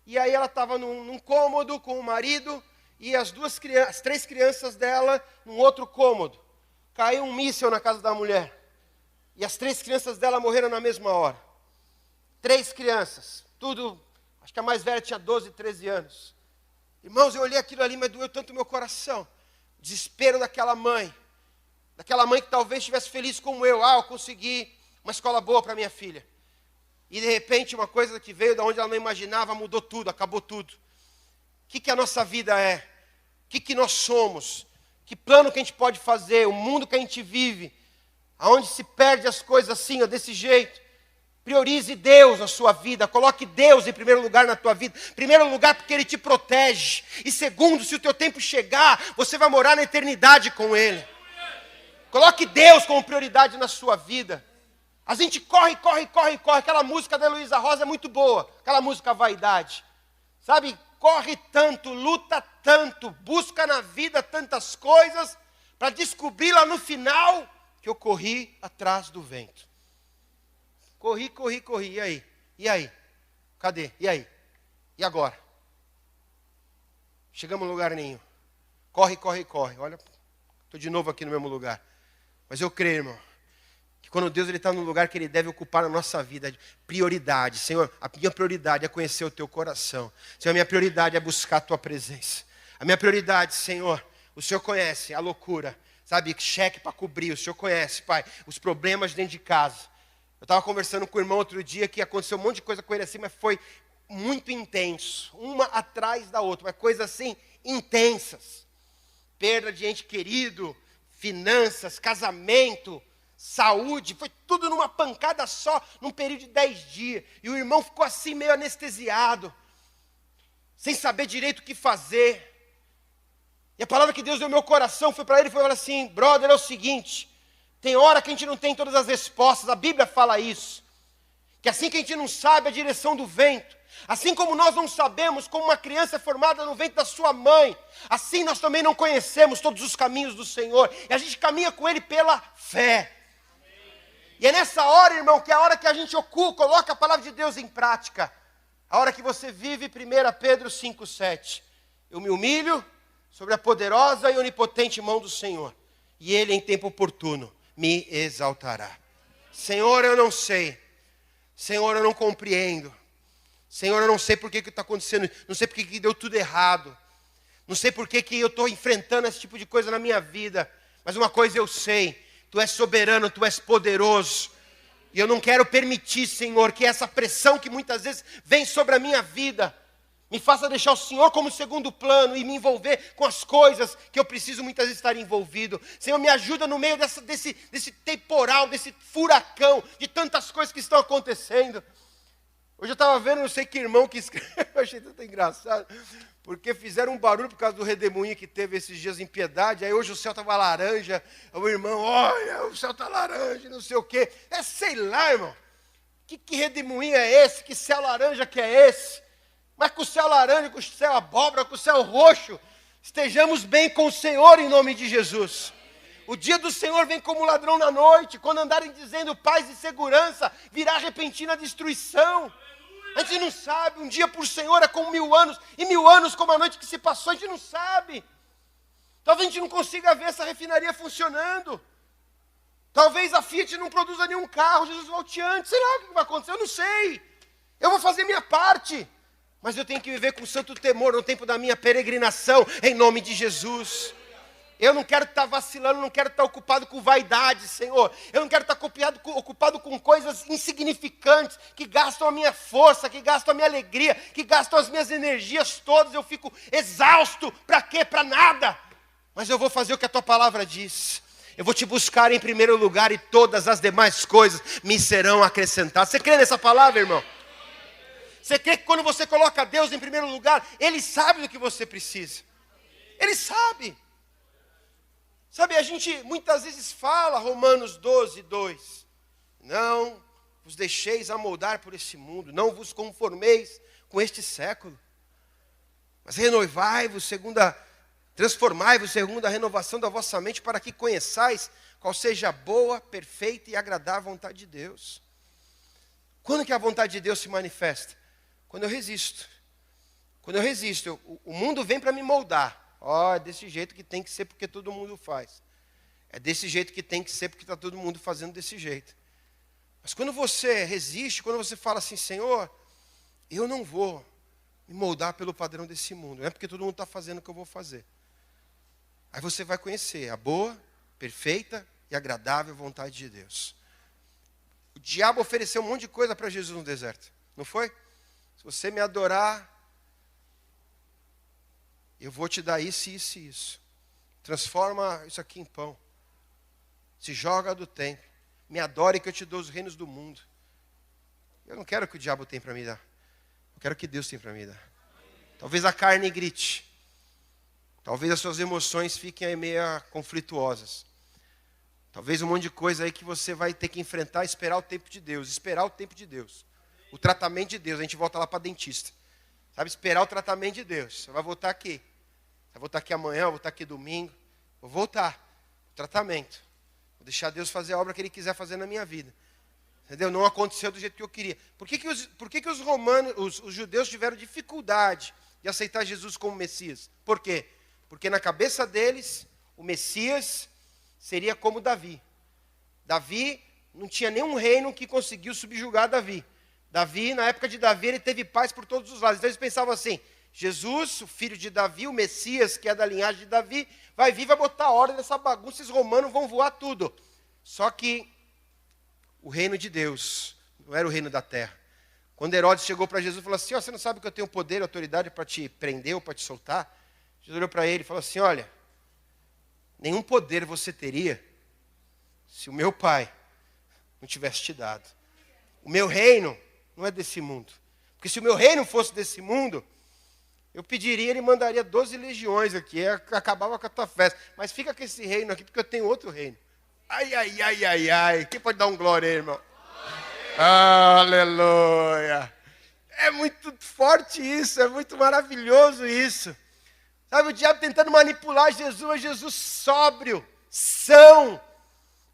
e aí ela estava num cômodo com o marido, e as 3 crianças dela num outro cômodo. Caiu um míssil na casa da mulher. E as 3 crianças dela morreram na mesma hora. 3 crianças. Tudo, acho que a mais velha tinha 12, 13 anos. Irmãos, eu olhei aquilo ali, mas doeu tanto o meu coração. O desespero daquela mãe. Daquela mãe que talvez estivesse feliz como eu. Eu consegui uma escola boa para minha filha. E de repente uma coisa que veio de onde ela não imaginava, mudou tudo, acabou tudo. O que a nossa vida é? O que nós somos? Que plano que a gente pode fazer? O mundo que a gente vive, aonde se perde as coisas assim, desse jeito. Priorize Deus na sua vida. Coloque Deus em primeiro lugar na tua vida. Em primeiro lugar porque Ele te protege. E segundo, se o teu tempo chegar, você vai morar na eternidade com Ele. Coloque Deus como prioridade na sua vida. A gente corre. Aquela música da Heloísa Rosa é muito boa. Aquela música Vaidade. Sabe, corre tanto, luta tanto, busca na vida tantas coisas, para descobrir lá no final que eu corri atrás do vento. Corri. E aí? Cadê? E aí? E agora? Chegamos a lugar nenhum. Corre. Olha, estou de novo aqui no mesmo lugar. Mas eu creio, irmão, que quando Deus está no lugar que Ele deve ocupar na nossa vida, prioridade. Senhor, a minha prioridade é conhecer o Teu coração. Senhor, a minha prioridade é buscar a Tua presença. A minha prioridade, Senhor, o Senhor conhece a loucura, sabe, cheque para cobrir. O Senhor conhece, Pai, os problemas dentro de casa. Eu estava conversando com o irmão outro dia que aconteceu um monte de coisa com ele assim, mas foi muito intenso. Uma atrás da outra, mas coisas assim, intensas. Perda de ente querido, finanças, casamento, saúde, foi tudo numa pancada só, num período de 10 dias. E o irmão ficou assim meio anestesiado, sem saber direito o que fazer. E a palavra que Deus deu no meu coração foi para ele, foi assim: brother, é o seguinte, tem hora que a gente não tem todas as respostas, a Bíblia fala isso, que assim que a gente não sabe a direção do vento, assim como nós não sabemos como uma criança é formada no ventre da sua mãe, assim nós também não conhecemos todos os caminhos do Senhor, e a gente caminha com Ele pela fé. E é nessa hora, irmão, que é a hora que a gente coloca a palavra de Deus em prática, a hora que você vive 1 Pedro 5,7, eu me humilho sobre a poderosa e onipotente mão do Senhor, e Ele em tempo oportuno me exaltará. Senhor, eu não sei. Senhor, eu não compreendo. Senhor, eu não sei por que está acontecendo. Não sei por que deu tudo errado. Não sei por que eu estou enfrentando esse tipo de coisa na minha vida. Mas uma coisa eu sei. Tu és soberano, Tu és poderoso. E eu não quero permitir, Senhor, que essa pressão que muitas vezes vem sobre a minha vida me faça deixar o Senhor como segundo plano e me envolver com as coisas que eu preciso muitas vezes estar envolvido. Senhor, me ajuda no meio desse temporal, desse furacão, de tantas coisas que estão acontecendo. Hoje eu estava vendo, não sei que irmão que escreveu, eu achei tanto engraçado, porque fizeram um barulho por causa do redemoinho que teve esses dias em Piedade, aí hoje o céu estava laranja, o irmão, olha, o céu está laranja, não sei o quê. Sei lá, irmão, que redemoinho é esse, que céu laranja que é esse? Mas com o céu laranja, com o céu abóbora, com o céu roxo, estejamos bem com o Senhor em nome de Jesus. O dia do Senhor vem como ladrão na noite, quando andarem dizendo paz e segurança, virá repentina destruição. A gente não sabe, um dia por Senhor é como 1000 anos, e 1000 anos como a noite que se passou, a gente não sabe. Talvez a gente não consiga ver essa refinaria funcionando. Talvez a Fiat não produza nenhum carro, Jesus volte antes, sei lá o que vai acontecer, eu não sei. Eu vou fazer minha parte. Mas eu tenho que viver com santo temor no tempo da minha peregrinação, em nome de Jesus. Eu não quero estar vacilando, não quero estar ocupado com vaidade, Senhor. Eu não quero estar ocupado com coisas insignificantes, que gastam a minha força, que gastam a minha alegria, que gastam as minhas energias todas. Eu fico exausto, para quê? Para nada. Mas eu vou fazer o que a Tua palavra diz. Eu vou te buscar em primeiro lugar e todas as demais coisas me serão acrescentadas. Você crê nessa palavra, irmão? Você crê que quando você coloca Deus em primeiro lugar, Ele sabe do que você precisa? Ele sabe. Sabe, a gente muitas vezes fala, Romanos 12:2, não vos deixeis amoldar por esse mundo, não vos conformeis com este século, mas transformai-vos segundo a renovação da vossa mente, para que conheçais qual seja a boa, perfeita e agradável vontade de Deus. Quando que a vontade de Deus se manifesta? Quando eu resisto. Quando eu resisto, o mundo vem para me moldar. É desse jeito que tem que ser porque todo mundo faz. É desse jeito que tem que ser porque está todo mundo fazendo desse jeito. Mas quando você resiste, quando você fala assim, Senhor, eu não vou me moldar pelo padrão desse mundo. Não é porque todo mundo está fazendo o que eu vou fazer. Aí você vai conhecer a boa, perfeita e agradável vontade de Deus. O diabo ofereceu um monte de coisa para Jesus no deserto. Não foi? Se você me adorar, eu vou te dar isso, isso e isso. Transforma isso aqui em pão. Se joga do templo. Me adore que eu te dou os reinos do mundo. Eu não quero que o diabo tenha para me dar. Eu quero que Deus tenha para me dar. Talvez a carne grite. Talvez as suas emoções fiquem aí meio conflituosas. Talvez um monte de coisa aí que você vai ter que enfrentar, esperar o tempo de Deus. Esperar o tempo de Deus. O tratamento de Deus. A gente volta lá para dentista. Sabe, esperar o tratamento de Deus. Você vai voltar aqui. Vai voltar aqui amanhã, vou voltar aqui domingo. Vou voltar. Tratamento. Vou deixar Deus fazer a obra que Ele quiser fazer na minha vida. Entendeu? Não aconteceu do jeito que eu queria. Por que os romanos, os judeus tiveram dificuldade de aceitar Jesus como Messias? Por quê? Porque na cabeça deles, o Messias seria como Davi. Davi não tinha nenhum reino que conseguiu subjugar Davi. Davi, na época de Davi, ele teve paz por todos os lados. Então eles pensavam assim, Jesus, o filho de Davi, o Messias, que é da linhagem de Davi, vai vir, vai botar ordem nessa bagunça, os romanos vão voar tudo. Só que o reino de Deus não era o reino da terra. Quando Herodes chegou para Jesus e falou assim, você não sabe que eu tenho poder e autoridade para te prender ou para te soltar? Jesus olhou para ele e falou assim, olha, nenhum poder você teria se o meu pai não tivesse te dado. O meu reino não é desse mundo. Porque se o meu reino fosse desse mundo, eu pediria, ele mandaria 12 legiões aqui, acabava com a tua festa. Mas fica com esse reino aqui, porque eu tenho outro reino. Ai, ai, ai, ai, ai. Quem pode dar um glória aí, irmão? Aleluia. É muito forte isso, é muito maravilhoso isso. Sabe, o diabo tentando manipular Jesus, mas Jesus sóbrio, são.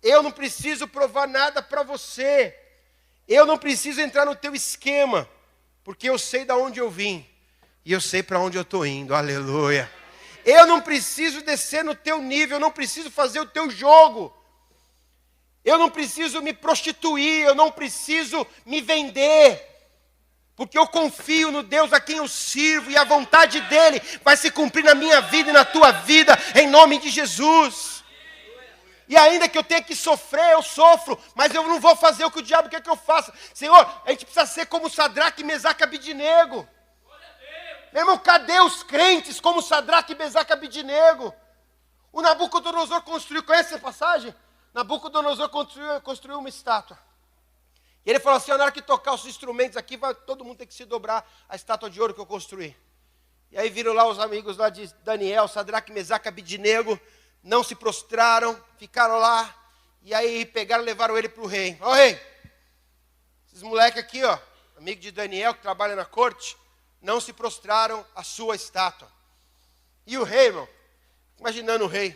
Eu não preciso provar nada para você. Eu não preciso entrar no teu esquema, porque eu sei de onde eu vim. E eu sei para onde eu estou indo, aleluia. Eu não preciso descer no teu nível, eu não preciso fazer o teu jogo. Eu não preciso me prostituir, eu não preciso me vender. Porque eu confio no Deus a quem eu sirvo e a vontade dEle vai se cumprir na minha vida e na tua vida, em nome de Jesus. E ainda que eu tenha que sofrer, eu sofro, mas eu não vou fazer o que o diabo quer que eu faça. Senhor, a gente precisa ser como Sadraque, Mesaque e Abidinego. Meu irmão, cadê os crentes como Sadraque, Mesaque e Abidinego? O Nabucodonosor construiu, conhece essa passagem? Nabucodonosor construiu uma estátua. E ele falou assim, na hora que tocar os instrumentos aqui, vai todo mundo ter que se dobrar a estátua de ouro que eu construí. E aí viram lá os amigos lá de Daniel, Sadraque, Mesaque e Abidinego, não se prostraram, ficaram lá, e aí pegaram e levaram ele para o rei. Ó rei, esses moleques aqui, ó, amigo de Daniel, que trabalha na corte, não se prostraram à sua estátua. E o rei, irmão, imaginando o rei.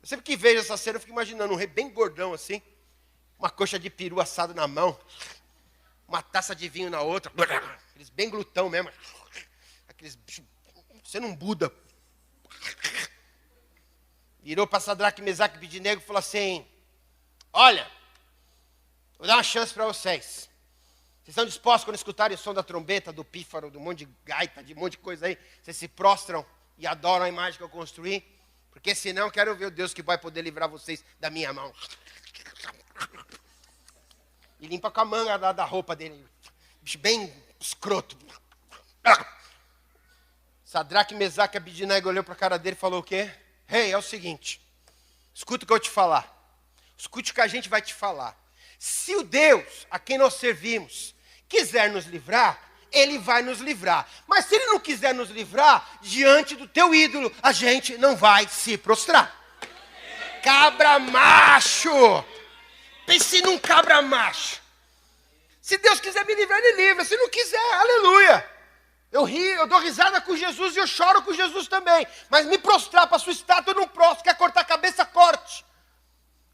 Eu sempre que vejo essa cena, eu fico imaginando um rei bem gordão assim, uma coxa de peru assado na mão, uma taça de vinho na outra, aqueles bem glutão mesmo, aqueles sendo um Buda. Virou para Sadraque, Mesaque e Abidinego e falou assim, olha, vou dar uma chance para vocês. Vocês estão dispostos quando escutarem o som da trombeta, do pífaro, do monte de gaita, de um monte de coisa aí, vocês se prostram e adoram a imagem que eu construí? Porque senão eu quero ver o Deus que vai poder livrar vocês da minha mão. E limpa com a manga da roupa dele. Bicho bem escroto. Sadraque, Mesaque e Abidinego olhou para a cara dele e falou o quê? Rei, é o seguinte. Escuta o que eu vou te falar. Escute o que a gente vai te falar. Se o Deus a quem nós servimos quiser nos livrar, Ele vai nos livrar. Mas se Ele não quiser nos livrar, diante do teu ídolo, a gente não vai se prostrar. Cabra macho. Pense num cabra macho. Se Deus quiser me livrar, Ele livra. Se não quiser, aleluia. Eu rio, eu dou risada com Jesus e eu choro com Jesus também. Mas me prostrar para a sua estátua, eu não prostro. Quer cortar a cabeça, corte.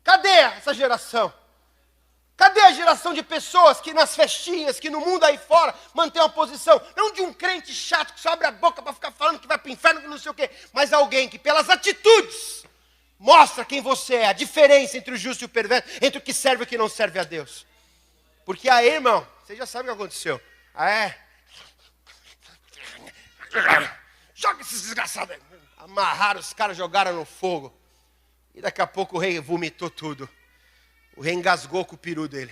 Cadê essa geração? Cadê a geração de pessoas que nas festinhas, que no mundo aí fora, mantém uma posição, não de um crente chato que só abre a boca para ficar falando que vai para o inferno, que não sei o quê, mas alguém que pelas atitudes mostra quem você é, a diferença entre o justo e o perverso, entre o que serve e o que não serve a Deus. Porque aí, irmão, você já sabe o que aconteceu. Joga esses desgraçados aí. Amarraram os caras, jogaram no fogo. E daqui a pouco o rei vomitou tudo. O rei engasgou com o peru dele.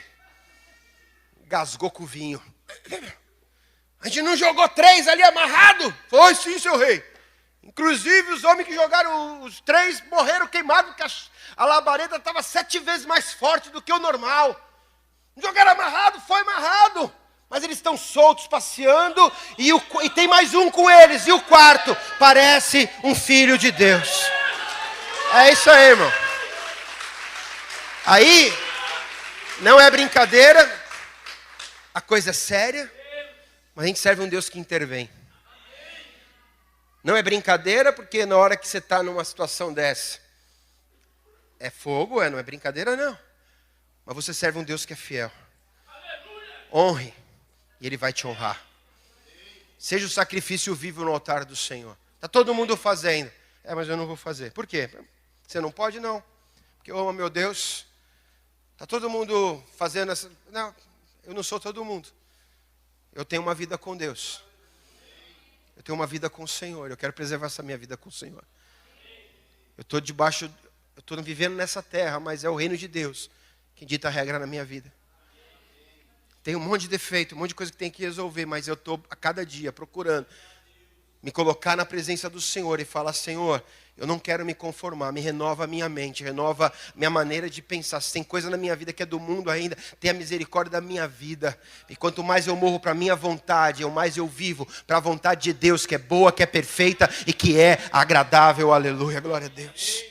Engasgou com o vinho. A gente não jogou 3 ali amarrado? Foi sim, seu rei. Inclusive os homens que jogaram os 3 morreram queimados, porque a labareda estava 7 vezes mais forte do que o normal. Jogaram amarrado? Foi amarrado. Mas eles estão soltos, passeando, e tem mais um com eles. E o quarto parece um filho de Deus. É isso aí, irmão. Aí, não é brincadeira, a coisa é séria, mas a gente serve um Deus que intervém. Não é brincadeira, porque na hora que você está numa situação dessa, é fogo, não é brincadeira não. Mas você serve um Deus que é fiel. Honre, e Ele vai te honrar. Seja o sacrifício vivo no altar do Senhor. Está todo mundo fazendo. Mas eu não vou fazer. Por quê? Você não pode não. Porque eu amo meu Deus. Está todo mundo fazendo essa... Não, eu não sou todo mundo. Eu tenho uma vida com Deus. Eu tenho uma vida com o Senhor. Eu quero preservar essa minha vida com o Senhor. Eu estou vivendo nessa terra, mas é o reino de Deus que dita a regra na minha vida. Tem um monte de defeito, um monte de coisa que tem que resolver, mas eu estou a cada dia procurando me colocar na presença do Senhor e falar: Senhor, eu não quero me conformar, me renova a minha mente, renova minha maneira de pensar. Se tem coisa na minha vida que é do mundo ainda, tenha misericórdia da minha vida. E quanto mais eu morro para a minha vontade, mais eu vivo para a vontade de Deus, que é boa, que é perfeita e que é agradável. Aleluia, glória a Deus.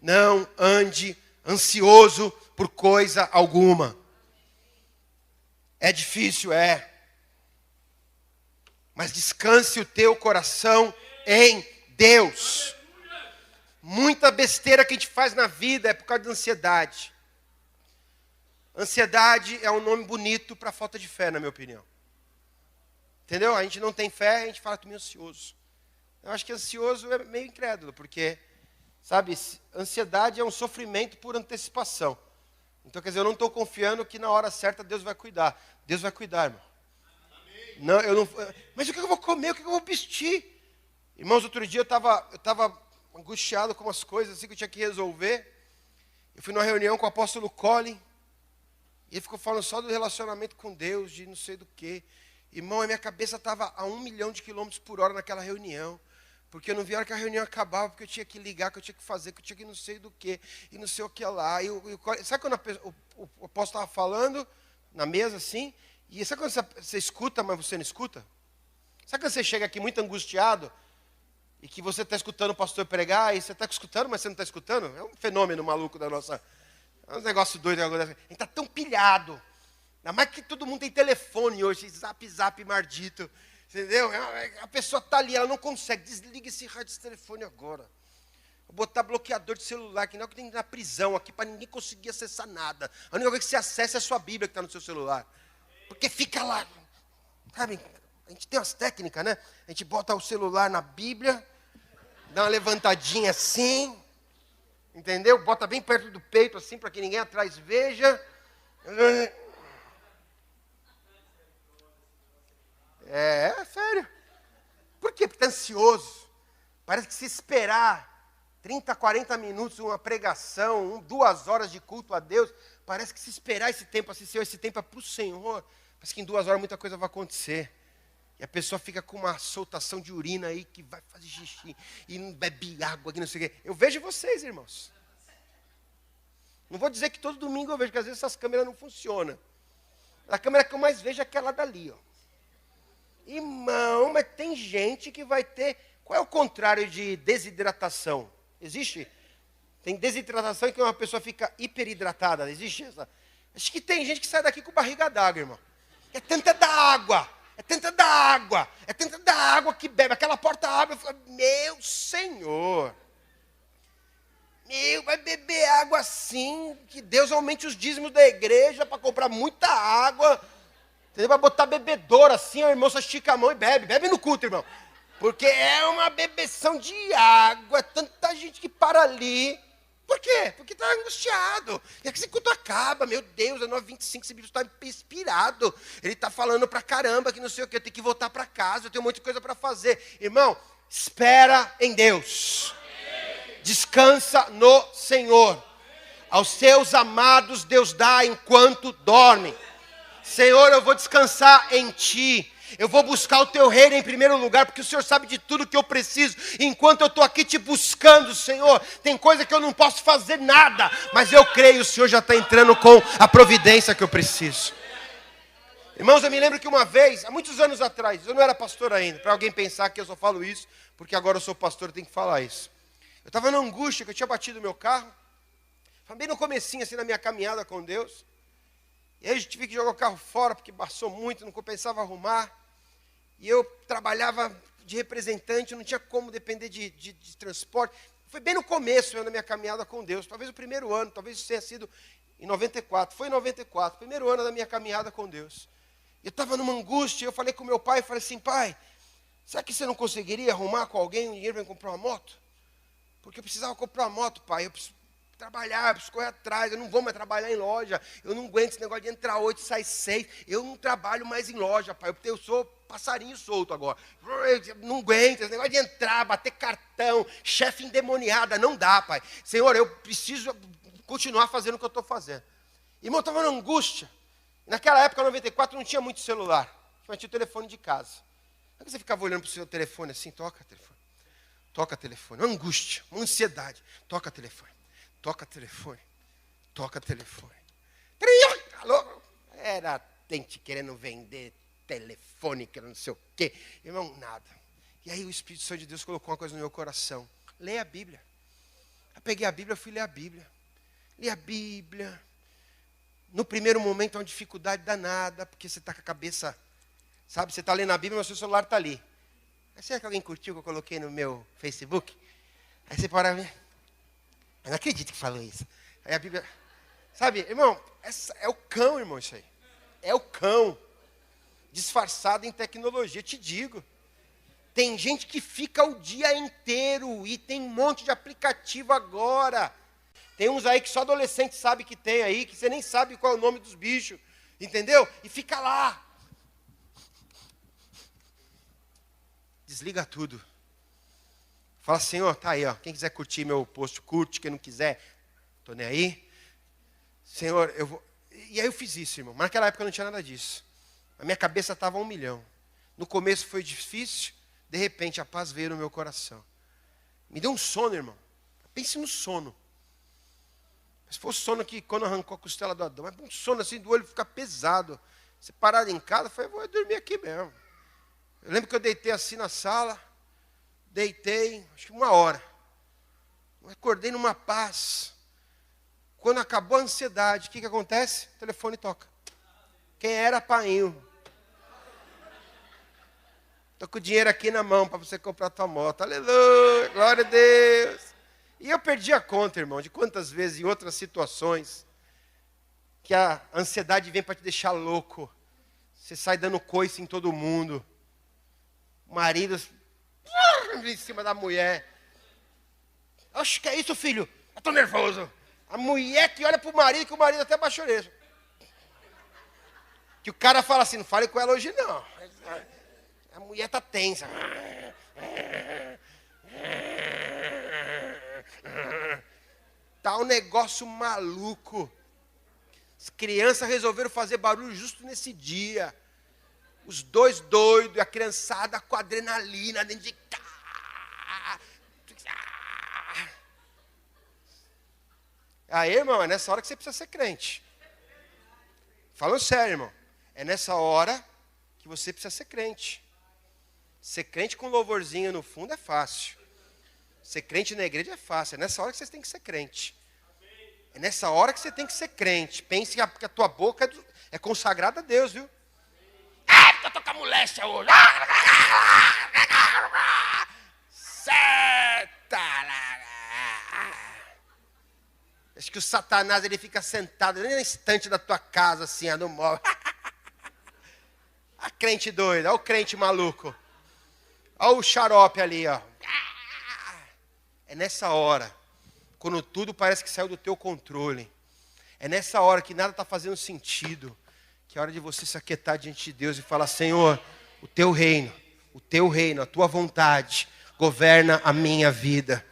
Não ande ansioso por coisa alguma. É difícil, mas descanse o teu coração em Deus. Muita besteira que a gente faz na vida é por causa de ansiedade. Ansiedade é um nome bonito para falta de fé, na minha opinião. Entendeu? A gente não tem fé, a gente fala: estou meio ansioso. Eu acho que ansioso é meio incrédulo, porque, sabe, ansiedade é um sofrimento por antecipação. Então, quer dizer, eu não estou confiando que na hora certa Deus vai cuidar. Deus vai cuidar, irmão. Não, eu não, mas o que eu vou comer? O que eu vou vestir? Irmãos, outro dia eu estava angustiado com umas coisas assim que eu tinha que resolver. Eu fui numa reunião com o apóstolo Colin. E ele ficou falando só do relacionamento com Deus, de não sei do quê. Irmão, a minha cabeça estava a 1 milhão de quilômetros por hora naquela reunião. Porque eu não vi a hora que a reunião acabava, porque eu tinha que ligar, que eu tinha que fazer, que eu tinha que não sei do quê, e não sei o que lá. Sabe quando o apóstolo estava falando na mesa assim? E sabe quando você escuta, mas você não escuta? Sabe quando você chega aqui muito angustiado, e que você está escutando o pastor pregar, e você está escutando, mas você não está escutando? É um fenômeno maluco da nossa... É um negócio doido. A gente está tão pilhado. Ainda mais que todo mundo tem telefone hoje, zap, mardito. Entendeu? A pessoa está ali, ela não consegue. Desliga esse rádio, esse telefone agora. Vou botar bloqueador de celular, que não é o que tem na prisão aqui, para ninguém conseguir acessar nada. A única coisa que você acessa é a sua Bíblia que está no seu celular. Porque fica lá. Sabe, a gente tem umas técnicas, né? A gente bota o celular na Bíblia, dá uma levantadinha assim, entendeu? Bota bem perto do peito, assim, para que ninguém atrás veja. É sério. Por quê? Porque está ansioso. Parece que se esperar 30, 40 minutos, uma pregação, 2 horas de culto a Deus, parece que se esperar esse tempo, assim, Senhor, esse tempo é para o Senhor, parece que em 2 horas muita coisa vai acontecer. E a pessoa fica com uma soltação de urina aí, que vai fazer xixi, e não bebe água, que não sei o quê. Eu vejo vocês, irmãos. Não vou dizer que todo domingo eu vejo, porque às vezes essas câmeras não funcionam. A câmera que eu mais vejo é aquela dali, ó. Irmão, mas tem gente que vai ter... Qual é o contrário de desidratação? Existe? Tem desidratação em que uma pessoa fica hiperidratada. Existe essa? Acho que tem gente que sai daqui com barriga d'água, irmão. É tanta da água. É tanta da água. É tanta da água que bebe. Aquela porta-água. Meu Senhor. Vai beber água assim. Que Deus aumente os dízimos da igreja para comprar muita água. Entendeu? Vai botar bebedoura assim, o irmão só estica a mão e bebe. Bebe no culto, irmão. Porque é uma bebeção de água. É tanta gente que para ali. Por quê? Porque está angustiado. E é que esse culto acaba. Meu Deus, é 9h25, esse bicho está inspirado. Ele está falando pra caramba que não sei o que. Eu tenho que voltar para casa, eu tenho muita coisa para fazer. Irmão, espera em Deus. Descansa no Senhor. Aos seus amados Deus dá enquanto dormem. Senhor, eu vou descansar em Ti. Eu vou buscar o Teu reino em primeiro lugar, porque o Senhor sabe de tudo que eu preciso. Enquanto eu estou aqui te buscando, Senhor, tem coisa que eu não posso fazer nada, mas eu creio, o Senhor já está entrando com a providência que eu preciso. Irmãos, eu me lembro que uma vez, há muitos anos atrás, eu não era pastor ainda, para alguém pensar que eu só falo isso, porque agora eu sou pastor, eu tenho que falar isso. Eu estava na angústia, que eu tinha batido o meu carro, Foi bem no comecinho, assim, na minha caminhada com Deus. E aí eu tive que jogar o carro fora, porque baixou muito, não compensava arrumar. E eu trabalhava de representante, não tinha como depender de transporte. Foi bem no começo na minha caminhada com Deus. Talvez o primeiro ano, talvez isso tenha sido em 94. Foi em 94, primeiro ano da minha caminhada com Deus. Eu estava numa angústia, eu falei com meu pai, falei assim, pai, será que você não conseguiria arrumar com alguém um dinheiro para comprar uma moto? Porque eu precisava comprar uma moto, pai, eu preciso trabalhar, eu preciso correr atrás, eu não vou mais trabalhar em loja, eu não aguento esse negócio de entrar 8 e sair 6, eu não trabalho mais em loja, pai, eu sou passarinho solto agora, eu não aguento esse negócio de entrar, bater cartão, chefe endemoniada, não dá, pai. Senhor, eu preciso continuar fazendo o que eu estou fazendo. Irmão, eu estava na angústia. Naquela época, em 94, não tinha muito celular, mas tinha o telefone de casa. Como você ficava olhando para o seu telefone assim, toca telefone, uma angústia, uma ansiedade, toca telefone. Toca telefone. Alô? Era gente querendo vender telefone, querendo não sei o quê. Irmão, nada. E aí o Espírito Santo de Deus colocou uma coisa no meu coração. Leia a Bíblia. Eu peguei a Bíblia, fui ler a Bíblia. Li a Bíblia. No primeiro momento é uma dificuldade danada, porque você está com a cabeça, sabe? Você está lendo a Bíblia, mas seu celular está ali. Aí será que alguém curtiu o que eu coloquei no meu Facebook? Aí você para ver. Eu não acredito que falou isso. Aí a Bíblia... Sabe, irmão, é o cão, irmão, isso aí. É o cão. Disfarçado em tecnologia, te digo. Tem gente que fica o dia inteiro e tem um monte de aplicativo agora. Tem uns aí que só adolescente sabe que tem aí, que você nem sabe qual é o nome dos bichos. Entendeu? E fica lá. Desliga tudo. Fala, Senhor, tá aí, ó. Quem quiser curtir meu post, curte. Quem não quiser, tô nem aí. Senhor, eu vou... E aí eu fiz isso, irmão. Mas naquela época não tinha nada disso. A minha cabeça estava 1 milhão. No começo foi difícil. De repente, a paz veio no meu coração. Me deu um sono, irmão. Pense no sono. Se fosse sono que quando arrancou a costela do Adão. Mas um sono assim, do olho ficar pesado. Você parado em casa, eu falei, vou dormir aqui mesmo. Eu lembro que eu deitei assim na sala. Deitei, acho que 1 hora. Acordei numa paz. Quando acabou a ansiedade, o que acontece? O telefone toca. Quem era, painho? Estou com o dinheiro aqui na mão para você comprar a tua moto. Aleluia, glória a Deus. E eu perdi a conta, irmão, de quantas vezes em outras situações que a ansiedade vem para te deixar louco. Você sai dando coice em todo mundo. O marido em cima da mulher. Acho que é isso, filho. Eu estou nervoso. A mulher que olha para o marido, que o marido até baixou a orelha. Que o cara fala assim, não fale com ela hoje não. A mulher está tensa. Tá um negócio maluco. As crianças resolveram fazer barulho justo nesse dia. Os dois doidos, a criançada com adrenalina dentro de casa. Aí, irmão, é nessa hora que você precisa ser crente. Falando sério, irmão. É nessa hora que você precisa ser crente. Ser crente com louvorzinho no fundo é fácil. Ser crente na igreja é fácil. É nessa hora que você tem que ser crente. É nessa hora que você tem que ser crente. Pense que a tua boca é consagrada a Deus, viu? Ah, porque eu tô com a moléstia hoje. Seta! Acho que o Satanás ele fica sentado nem na estante da tua casa, assim, no móvel. A crente doida, olha o crente maluco. Olha o xarope ali, ó. É nessa hora, quando tudo parece que saiu do teu controle. É nessa hora que nada está fazendo sentido. Que é hora de você se aquietar diante de Deus e falar, Senhor, o teu reino, a tua vontade, governa a minha vida.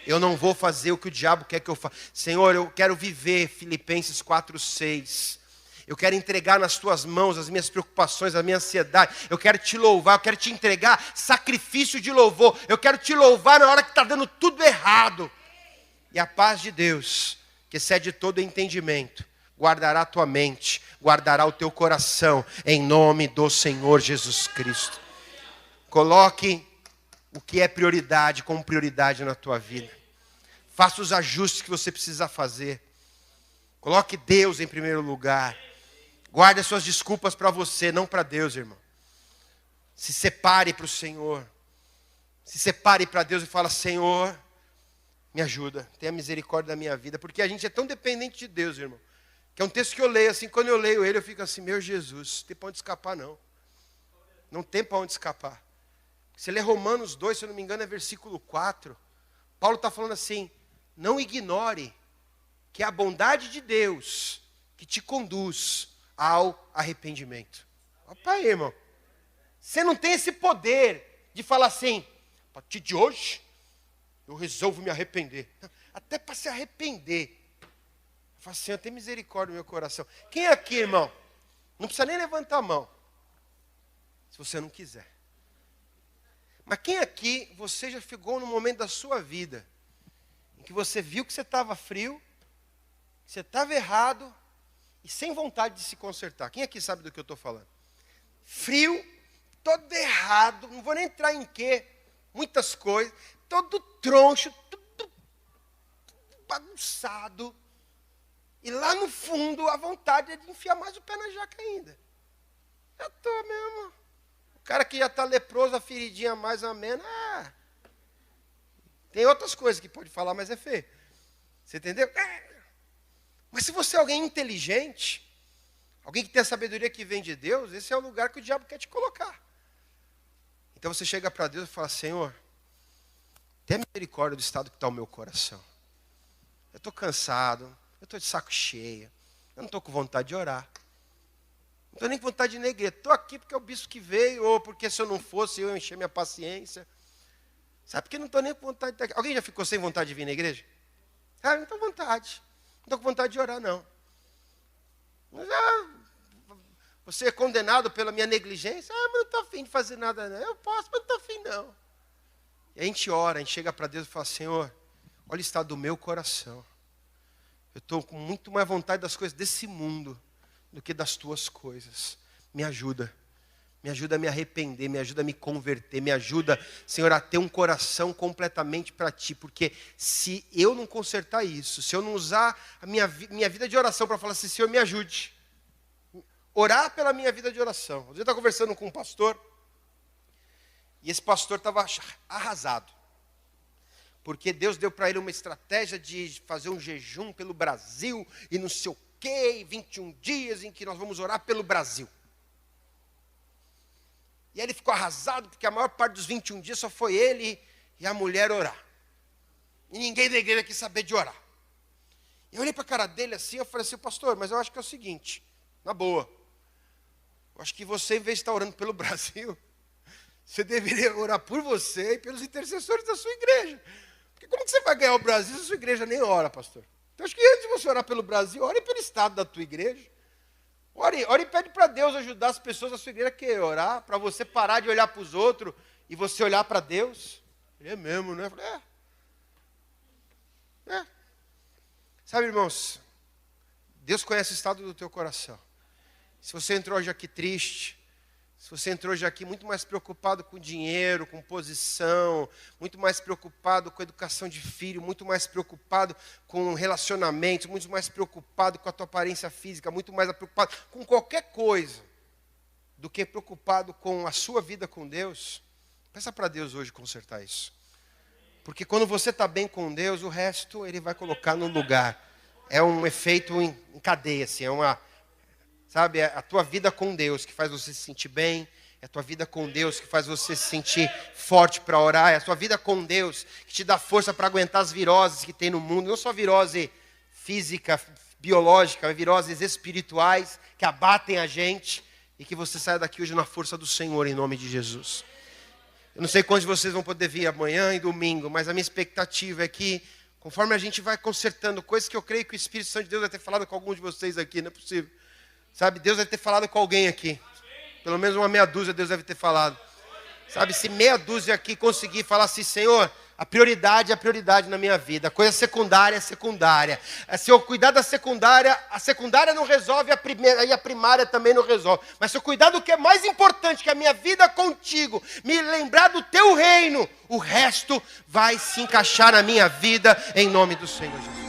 Eu não vou fazer o que o diabo quer que eu faça. Senhor, eu quero viver Filipenses 4:6. Eu quero entregar nas tuas mãos as minhas preocupações, a minha ansiedade. Eu quero te louvar, eu quero te entregar sacrifício de louvor. Eu quero te louvar na hora que está dando tudo errado. E a paz de Deus, que excede todo entendimento, guardará a tua mente, guardará o teu coração, em nome do Senhor Jesus Cristo. Coloque o que é prioridade como prioridade na tua vida. Faça os ajustes que você precisa fazer. Coloque Deus em primeiro lugar. Guarde as suas desculpas para você, não para Deus, irmão. Se separe para o Senhor. Se separe para Deus e fala: Senhor, me ajuda, tenha misericórdia da minha vida. Porque a gente é tão dependente de Deus, irmão, que é um texto que eu leio, assim, quando eu leio ele, eu fico assim: meu Jesus, não tem para onde escapar, não. Não tem para onde escapar. Se ler Romanos 2, se eu não me engano, é versículo 4. Paulo está falando assim: não ignore que é a bondade de Deus que te conduz ao arrependimento. Opa aí, irmão. Você não tem esse poder de falar assim: a partir de hoje, eu resolvo me arrepender. Até para se arrepender. Eu falo: Senhor, tem misericórdia no meu coração. Quem é aqui, irmão? Não precisa nem levantar a mão, se você não quiser. Mas quem aqui, você já ficou no momento da sua vida em que você viu que você estava frio, que você estava errado e sem vontade de se consertar? Quem aqui sabe do que eu estou falando? Frio, todo errado, não vou nem entrar em quê, muitas coisas, todo troncho, tudo bagunçado. E lá no fundo, a vontade é de enfiar mais o pé na jaca ainda. Eu estou mesmo. O cara que já está leproso, a feridinha mais ou menos. Tem outras coisas que pode falar, mas é feio. Você entendeu? Mas se você é alguém inteligente, alguém que tem a sabedoria que vem de Deus, esse é o lugar que o diabo quer te colocar. Então você chega para Deus e fala: Senhor, tenha misericórdia do estado que está o meu coração. Eu estou cansado, eu estou de saco cheio, eu não estou com vontade de orar. Não estou nem com vontade de ir na igreja. Estou aqui porque é o bispo que veio, ou porque se eu não fosse, eu encher minha paciência. Sabe, porque não estou nem com vontade de estar aqui. Alguém já ficou sem vontade de vir na igreja? Ah, não estou com vontade. Não estou com vontade de orar, não. Você é condenado pela minha negligência? Mas não estou afim de fazer nada, não. Eu posso, mas não estou afim, não. E a gente ora, a gente chega para Deus e fala: Senhor, olha o estado do meu coração. Eu estou com muito mais vontade das coisas desse mundo do que das tuas coisas. Me ajuda. Me ajuda a me arrepender, me ajuda a me converter, me ajuda, Senhor, a ter um coração completamente para Ti. Porque se eu não consertar isso, se eu não usar a minha vida de oração para falar assim: Senhor, me ajude. Orar pela minha vida de oração. Eu estava conversando com um pastor, e esse pastor estava arrasado. Porque Deus deu para ele uma estratégia de fazer um jejum pelo Brasil, e não sei o quê, 21 dias em que nós vamos orar pelo Brasil. E aí ele ficou arrasado, porque a maior parte dos 21 dias só foi ele e a mulher orar. E ninguém da igreja quis saber de orar. Eu olhei para a cara dele assim, eu falei assim: pastor, mas eu acho que é o seguinte, na boa. Eu acho que você, em vez de estar orando pelo Brasil, você deveria orar por você e pelos intercessores da sua igreja. Porque como que você vai ganhar o Brasil se a sua igreja nem ora, pastor? Então acho que antes de você orar pelo Brasil, ore pelo estado da tua igreja. Ore e pede para Deus ajudar as pessoas da sua igreja a querer orar, para você parar de olhar para os outros e você olhar para Deus. É mesmo, né? Eu falei: Sabe, irmãos, Deus conhece o estado do teu coração. Se você entrou hoje aqui triste, se você entrou hoje aqui muito mais preocupado com dinheiro, com posição, muito mais preocupado com a educação de filho, muito mais preocupado com relacionamentos, muito mais preocupado com a tua aparência física, muito mais preocupado com qualquer coisa do que preocupado com a sua vida com Deus, peça para Deus hoje consertar isso. Porque quando você está bem com Deus, o resto Ele vai colocar no lugar. É um efeito em cadeia, assim, sabe, é a tua vida com Deus que faz você se sentir bem, é a tua vida com Deus que faz você se sentir forte para orar, é a tua vida com Deus que te dá força para aguentar as viroses que tem no mundo, não só virose física, biológica, mas viroses espirituais que abatem a gente, e que você saia daqui hoje na força do Senhor, em nome de Jesus. Eu não sei quantos de vocês vão poder vir amanhã e domingo, mas a minha expectativa é que, conforme a gente vai consertando coisas que eu creio que o Espírito Santo de Deus vai ter falado com alguns de vocês aqui, não é possível. Sabe, Deus deve ter falado com alguém aqui. Pelo menos uma meia dúzia Deus deve ter falado. Sabe, se meia dúzia aqui conseguir falar assim: Senhor, A prioridade é a prioridade na minha vida. A coisa secundária é secundária. Se eu cuidar da secundária, a secundária não resolve a primeira, e a primária também não resolve. Mas se eu cuidar do que é mais importante, que é a minha vida contigo, me lembrar do teu reino, o resto vai se encaixar na minha vida, em nome do Senhor Jesus.